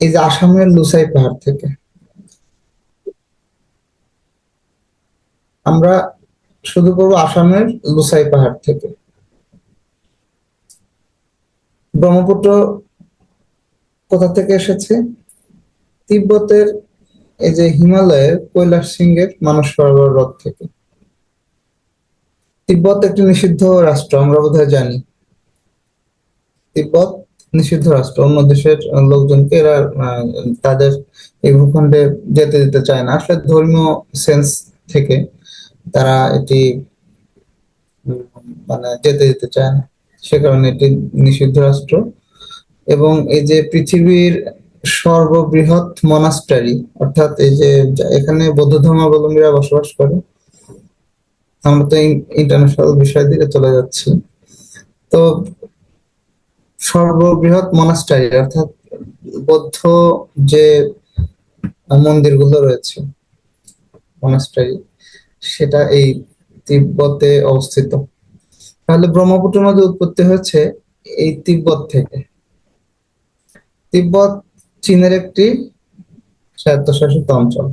এই যে আসামের লুসাই পাহাড় থেকে। আমরা শুরু করবো আসামের লুসাই পাহাড় থেকে। ব্রহ্মপুত্র কোথা থেকে এসেছে? তিব্বতের এই যে হিমালয়ের কৈলাস সিংহের মানস সরোবর হ্রদ থেকে। তিব্বত একটি নিষিদ্ধ রাষ্ট্র, আমরা বোধহয় জানি। তিব্বত নিষিদ্ধ রাষ্ট্র, অন্য দেশের লোকজনকে এরা তাদের এই ভূখণ্ডে যেতে দিতে চায় না, আসলে ধর্মীয় সেন্স থেকে তারা এটি মানে যেতে দিতে চায় না, সে কারণে এটি নিষিদ্ধ রাষ্ট্র। এবং এই যে পৃথিবীর সর্ববৃহৎ মনাস্টারি, অর্থাৎ এই যে এখানে বৌদ্ধ ধর্মাবলম্বীরা বসবাস করে। আমরা তো ইন্টারন্যাশনাল বিষয়ের দিকে চলে যাচ্ছি। তো সর্ববৃহৎ মনাস্টারি অর্থাৎ বৌদ্ধ যে মন্দিরগুলো রয়েছে, মনাস্টারি, সেটা এই তিব্বতে অবস্থিত। তাহলে ব্রহ্মপুত্র নদীর উৎপত্তি হয়েছে এই তিব্বত থেকে। তিব্বত চীনের একটি স্বায়ত্তশাসিত অঞ্চল।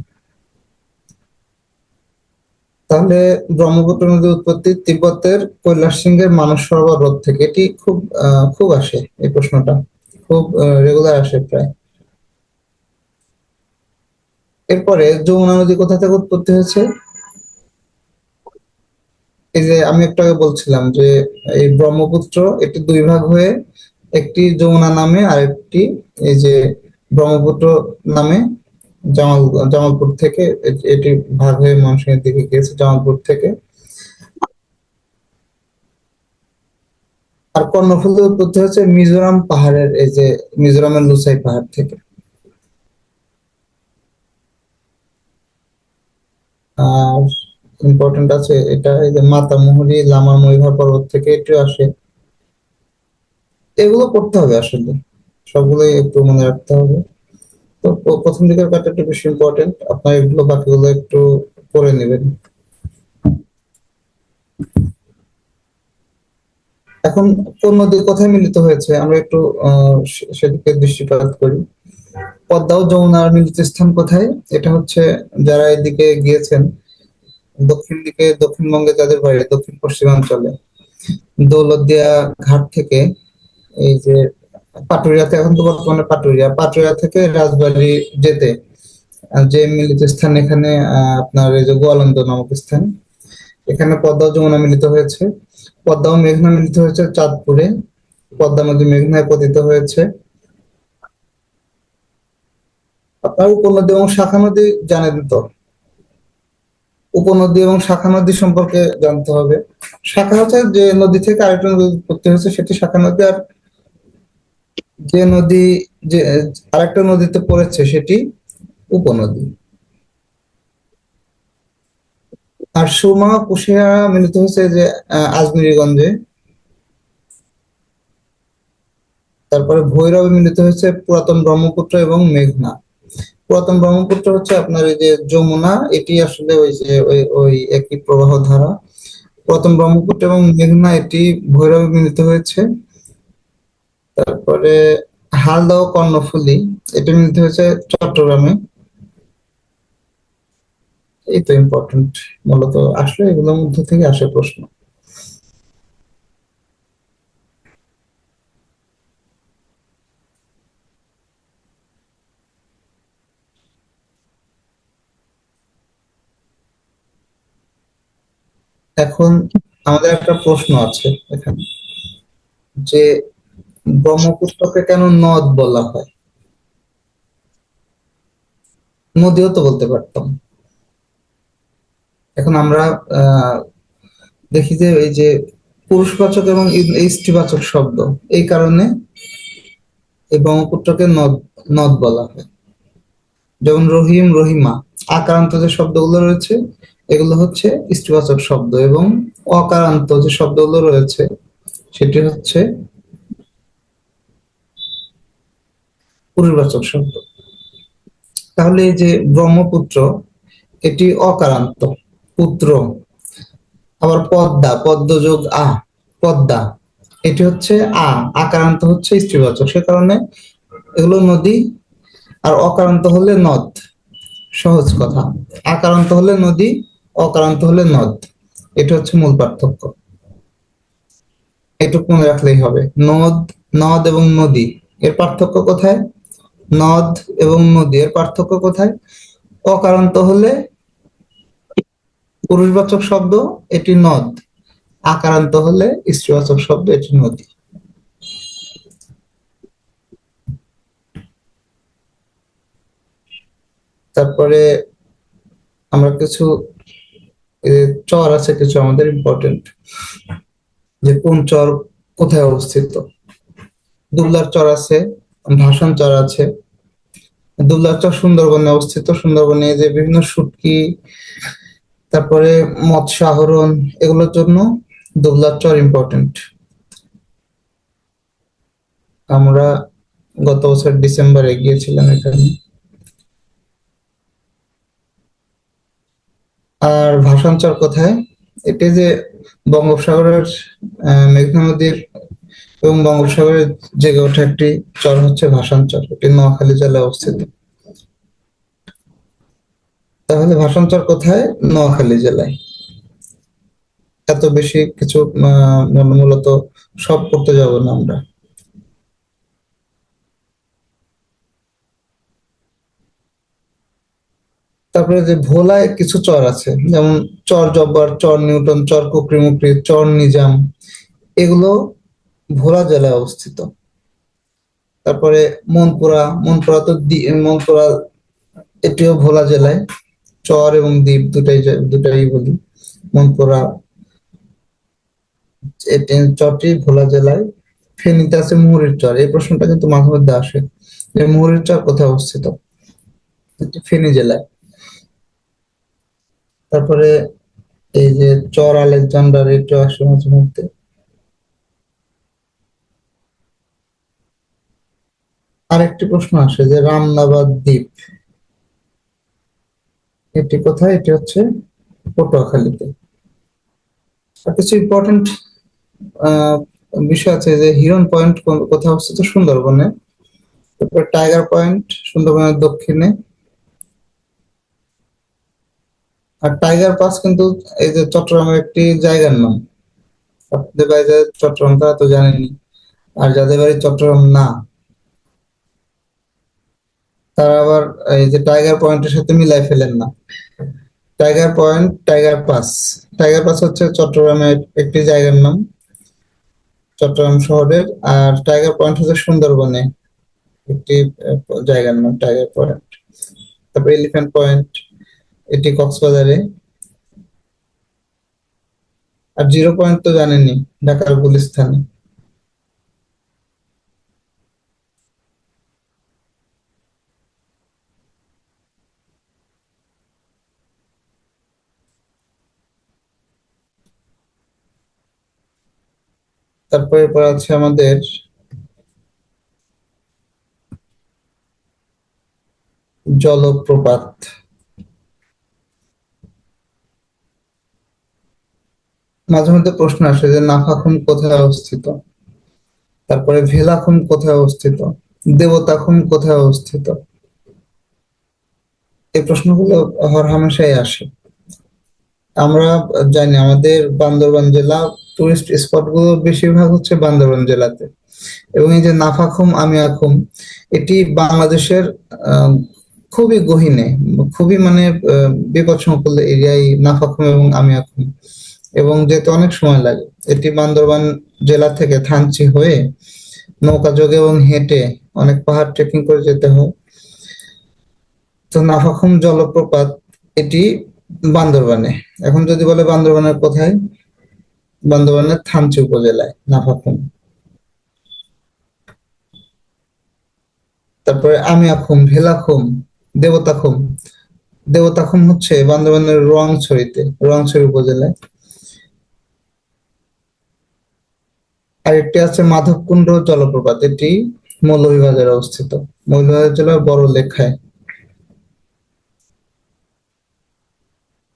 তাহলে ব্রহ্মপুত্র নদীর উৎপত্তি তিব্বতের কৈলাস সিংহের মানস সরোবর হ্রদ থেকে। এটি খুব আসে, এই প্রশ্নটা খুব রেগুলার আসে প্রায়। এরপরে যমুনা নদী কোথা থেকে উৎপত্তি হয়েছে? এই যে আমি একটু আগে বলছিলাম যে এই ব্রহ্মপুত্র এটি দুই ভাগ হয়ে একটি যমুনা নামে আর একটি এই যে ব্রহ্মপুত্র নামে জামালপুর থেকে এটি ভাগ হয়ে ময়মনসিংহের দিকে গিয়েছে জামালপুর থেকে। আর কর্ণফুলী উৎপত্তি হচ্ছে মিজোরাম পাহাড়ের, এই যে মিজোরামের লুসাই পাহাড় থেকে। আর ইম্পর্টেন্ট আছে এটা, এই যে মাতামুহুরী লামা ময়ূর পর্বত থেকে এটিও আসে। এগুলো পড়তে হবে আসলে, সবগুলোই একটু মনে রাখতে হবে। তো প্রথম দিকের পার্টটা একটু বেশি ইম্পর্টেন্ট, আপনার এগুলো বাকিগুলো একটু পড়ে নেবেন। এখন কোন নদী কোথায় মিলিত হয়েছে আমরা একটু সেদিকে দৃষ্টিপাত করি। পদ্মা ও যমুনার মিলিত স্থান কোথায়? এটা হচ্ছে, যারা এদিকে গিয়েছেন দক্ষিণ দিকে, দক্ষিণবঙ্গে যাদের বাড়ি দক্ষিণ পশ্চিমাঞ্চলে, দৌলতদিয়া ঘাট থেকে এই যে পাটুরিয়াতে, এখন তো বর্তমানে পাটুরিয়া থেকে রাজবাড়ী যেতে যে মিলিত স্থান, এখানে আপনার এই যে গোয়ালন্দ নামক স্থান, এখানে পদ্মা ও যমুনা মিলিত হয়েছে। পদ্মা ও মেঘনা মিলিত হয়েছে চাঁদপুরে। পদ্মা নদী মেঘনায় পতিত হয়েছে। আপনার উপনদী এবং শাখা নদী জানেন তো? উপনদী এবং শাখা নদী সম্পর্কে জানতে হবে। শাখা হচ্ছে যে নদী থেকে আরেকটা নদী উৎপত্তি হয়েছে, সেটি শাখা নদী। আর যে নদী যে আরেকটা নদীতে পড়েছে সেটি উপনদী। আর সুরমা কুশিয়ারা মিলিত হয়েছে যে আজমিরিগঞ্জে। তারপরে ভৈরবে মিলিত হয়েছে পুরাতন ব্রহ্মপুত্র এবং মেঘনা। পুরাতন ব্রহ্মপুত্র হচ্ছে আপনার এই যে যমুনা, এটি আসলে ওই যে ওই একই প্রবাহ ধারা। পুরাতন ব্রহ্মপুত্র এবং মেঘনা এটি ভৈরবে মিলিত হয়েছে। তারপরে হালদা ও কর্ণফুলী এটি মিলিত হয়েছে চট্টগ্রামে। এই তো ইম্পর্টেন্ট, মূলত আসলে এগুলোর মধ্যে থেকে আসে প্রশ্ন। এখন আমাদের একটা প্রশ্ন আছে এখানে, যে ব্রহ্মপুত্রকে কেন নদ বলা হয়? নদীও তো বলতে পারতাম। এখন আমরা দেখি যে এই যে পুরুষবাচক এবং স্ত্রীবাচক শব্দ, এই কারণে এই ব্রহ্মপুত্রকে নদ নদ বলা হয়। যেমন রহিম, রহিমা, আকারান্ত যে শব্দগুলো রয়েছে এগুলো হচ্ছে স্ত্রীবাচক শব্দ, এবং অকারান্ত যে শব্দগুলো রয়েছে সেটি হচ্ছে পুরুষবাচক শব্দ। তাহলে এই যে ব্রহ্মপুত্র এটি অকারান্ত, পুত্র। আবার পদ্মা, পদ্ম যোগ আ, পদ্মা, এটি হচ্ছে আকারান্ত হচ্ছে স্ত্রীবাচক, সে কারণে এগুলো নদী। আর অকারান্ত হলে নদ, সহজ কথা। আকারান্ত হলে নদী, অকারান্ত হলে নদ। এটা হচ্ছে মূল পার্থক্য, এটুকু মনে রাখলেই হবে। নদ, নদ এবং নদী এর পার্থক্য কোথায়? নদ এবং নদী এর পার্থক্য কোথায়? অকারান্ত হলে পুরুষবাচক শব্দ, এটি নদ। আকারান্ত হলে স্ত্রীবাচক শব্দ, এটি নদী। তারপরে আমরা কিছু চর আছে, কিছু আমাদের ইম্পর্টেন্ট, যে কোন চর কোথায় অবস্থিত। দুবলার চর আছে, ভাষণ চর আছে। দুবলার চর সুন্দরবনে অবস্থিত। সুন্দরবনে যে বিভিন্ন শুটকি, তারপরে মৎস্য আহরণ, এগুলোর জন্য দুবলার চর ইম্পর্টেন্ট। আমরা গত বছর ডিসেম্বরে গিয়েছিলাম এখানে। আর ভাষাঞ্চর কোথায়? এটি যে বঙ্গোপসাগরের মেঘনা নদীর এবং বঙ্গোপসাগরের জেগে ওঠা একটি চর হচ্ছে ভাষাঞ্চর, এটি নোয়াখালী জেলায় অবস্থিত। তাহলে ভাষাঞ্চর কোথায়? নোয়াখালী জেলায়। এত বেশি কিছু মূলত সব করতে যাব না আমরা। তারপরে যে ভোলায় কিছু চর আছে, যেমন চর জব্বার, চর নিউটন, চর কুকরি মুকরি, চর নিজাম, এগুলো ভোলা জেলায় অবস্থিত। তারপরে মনপুরা, মনপুরা তো মনপুরা, এটিও ভোলা জেলায়। চর এবং দ্বীপ দুটাই বলি। মনপুরা চরটি ভোলা জেলায়। ফেনীতে আছে মুহুরীর চর। এই প্রশ্নটা কিন্তু মাঝে মধ্যে আসে, যে মুহুরীর চর কোথায় অবস্থিত? এটি ফেনী জেলায়। তারপরে এই যে চর আলেকজান্ডার, এটা আসে মাঝে মধ্যে। আরেকটি প্রশ্ন আসে যে রামনাবাদ দ্বীপ, এটি কোথায়? এটি হচ্ছে পটুয়াখালীতে। আর কিছু ইম্পর্টেন্ট বিষয় আছে, যে হিরন পয়েন্ট কোথায় অবস্থিত? সুন্দরবনে। তারপর টাইগার পয়েন্ট সুন্দরবনের দক্ষিণে। আর টাইগার পাস কিন্তু এই যে চট্টগ্রামের একটি জায়গার নাম। আপনাদের বাড়ি যাদের চট্টগ্রাম তারা তো জানেনি, আর যাদের বাড়ি চট্টগ্রাম না, তারা আবার এই যে টাইগার পয়েন্টের সাথে মিলাই ফেলেন না। Tiger point, tiger pass. Tiger pass হচ্ছে চট্টগ্রামের একটি জায়গার নাম, চট্টগ্রাম শহরের। আর টাইগার পয়েন্ট হচ্ছে সুন্দরবনে একটি জায়গার নাম, টাইগার পয়েন্ট। তারপর এলিফ্যান্ট পয়েন্ট, এটি কক্সবাজারে। আর জিরো পয়েন্ট তো জানেনই, ঢাকার গুলিস্তানে। তারপরে এরপর আছে আমাদের জলপ্রপাত। মাঝে মধ্যে প্রশ্ন আসে যে নাফাখুম কোথায় অবস্থিত, তারপরে ভেলাখুম কোথায় অবস্থিত, দেবতাখুম কোথায় অবস্থিত। এই প্রশ্নগুলো হরহামেশাই আসে। আমরা জানি আমাদের বান্দরবান জেলা, টুরিস্ট স্পট গুলো বেশিরভাগ হচ্ছে বান্দরবান জেলাতে। এবং এই যে নাফাখুম, আমিয়াখুম, এটি বাংলাদেশের আহ, খুবই গহীনে, খুবই মানে বিপদসংকুল এরিয়ায় নাফাখুম এবং আমিয়াখুম। এবং যেতে অনেক সময় লাগে। এটি বান্দরবান জেলা থেকে থানচি হয়ে নৌকা যোগে এবং হেঁটে অনেক পাহাড় ট্রেকিং করে যেতে হয়। তো নাফাখুম জলপ্রপাত এটি বান্দরবানে। এখন যদি বলে বান্দরবানের কোথায়, বান্দরবানের থানচি উপজেলায় নাফাখুম। তারপরে আমিয়াখুম, ভেলাখুম, দেবতাখুম। দেবতাখুম হচ্ছে বান্দরবানের রোয়াংছড়ি উপজেলায়। আর একটি আছে মাধবকুণ্ড জলপ্রপাত, এটি মৌলভীবাজারে অবস্থিত, মৌলভীবাজার জেলার বড় লেখায়।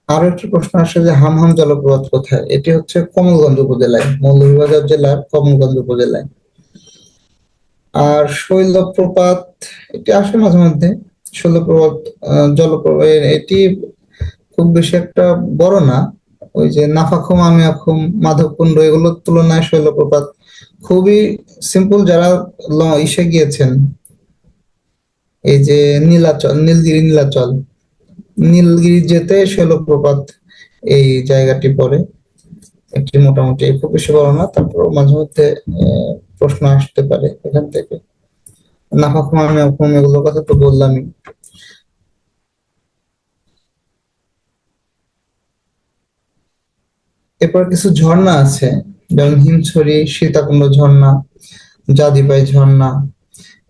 আরো একটি প্রশ্ন আসে যে হামহাম জলপ্রপাত কোথায়? এটি হচ্ছে কমলগঞ্জ উপজেলায়, মৌলভীবাজার জেলার কমলগঞ্জ উপজেলায়। আর শৈলপ্রপাত, এটি আসে মাঝে মধ্যে। শৈলপ্রপাত জলপ্রপাত, এটি খুব বেশি একটা বড় না। ওই যে নাফাখুম, আমিয়াখুম, মাধবকুণ্ড এগুলোর তুলনায় শৈলপ্রপাত খুবই সিম্পল। যারা ইসে গিয়েছেন, এই যে নীলাচল, নীলগিরি, নীলাচল, নীলগিরি যেতে শৈলপ্রপাত এই জায়গাটি পড়ে। একটি মোটামুটি খুব বেশি বড় না, তারপর মাঝে মধ্যে প্রশ্ন আসতে পারে এখান থেকে। নাফাখুম, আমিয়াখুম এগুলোর কথা তো বললামই। এরপর কিছু ঝর্ণা আছে, যেমন হিমছড়ি, সীতাকুণ্ড ঝর্ণা, জাদিপাই ঝর্ণা।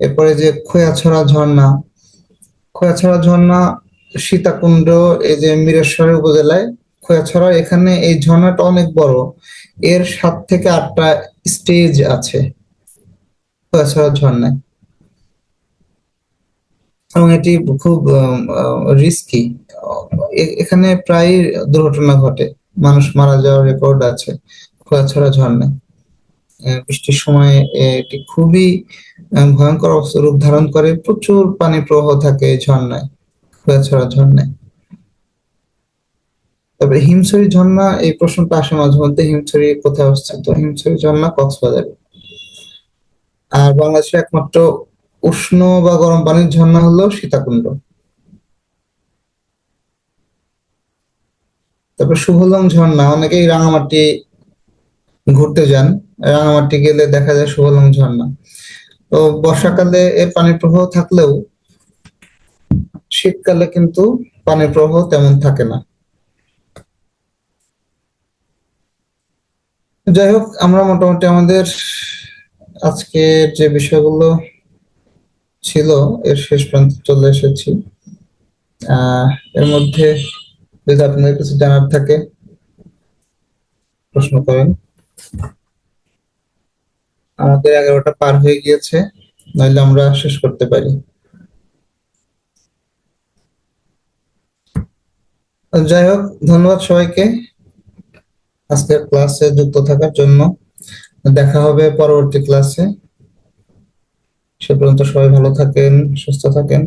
এরপরে যে খোয়াছড়া ঝর্ণা, খোয়াছড়া ঝর্ণা সীতাকুণ্ড, এই যে মিরেশ্বরের উপজেলায় খোয়াছড়া, এখানে এই ঝর্ণাটা অনেক বড়। এর 7 থেকে 8টা স্টেজ আছে খোয়াছড়া ঝর্ণায়, এবং এটি খুব রিস্কি। এখানে প্রায় দুর্ঘটনা ঘটে, মানুষ মারা যাওয়ার রেকর্ড আছে খোয়াছড়া ঝর্ণায়। বৃষ্টির সময় এটি খুবই ভয়ঙ্কর রূপ ধারণ করে। প্রচুর পানি প্রবাহ থাকে এই ঝর্ণায়, খোয়াছড়া ঝর্ণায়। তবে হিমছড়ি ঝর্ণা, এই প্রশ্নটা আসে মাঝে মধ্যে, হিমছড়ি কোথায় অবস্থিত? হিমছড়ি ঝর্ণা কক্সবাজারে। আর বাংলাদেশের একমাত্র উষ্ণ বা গরম পানির ঝর্ণা হলো সীতাকুণ্ড। তারপর শুভলং ঝর্ণা, অনেকেই রাঙামাটি ঘুরতে যান, রাঙামাটি গেলে দেখা যায় শুভলং ঝর্ণা। তো বর্ষাকালে এর পানির প্রবাহ থাকলেও শীতকালে কিন্তু পানির প্রবাহ তেমন থাকে না। যাই হোক, আমরা মোটামুটি আমাদের আজকের যে বিষয়গুলো ছিল এর শেষ প্রান্তে চলে এসেছি। এর মধ্যে যদি আপনাদের কিছু জানার থাকে প্রশ্ন করেন। আমাদের 11টা পার হয়ে গিয়েছে, নইলে আমরা শেষ করতে পারি। যাই হোক, ধন্যবাদ সবাইকে আজকের ক্লাসে যুক্ত থাকার জন্য। দেখা হবে পরবর্তী ক্লাসে। সে পর্যন্ত সবাই ভালো থাকেন, সুস্থ থাকেন।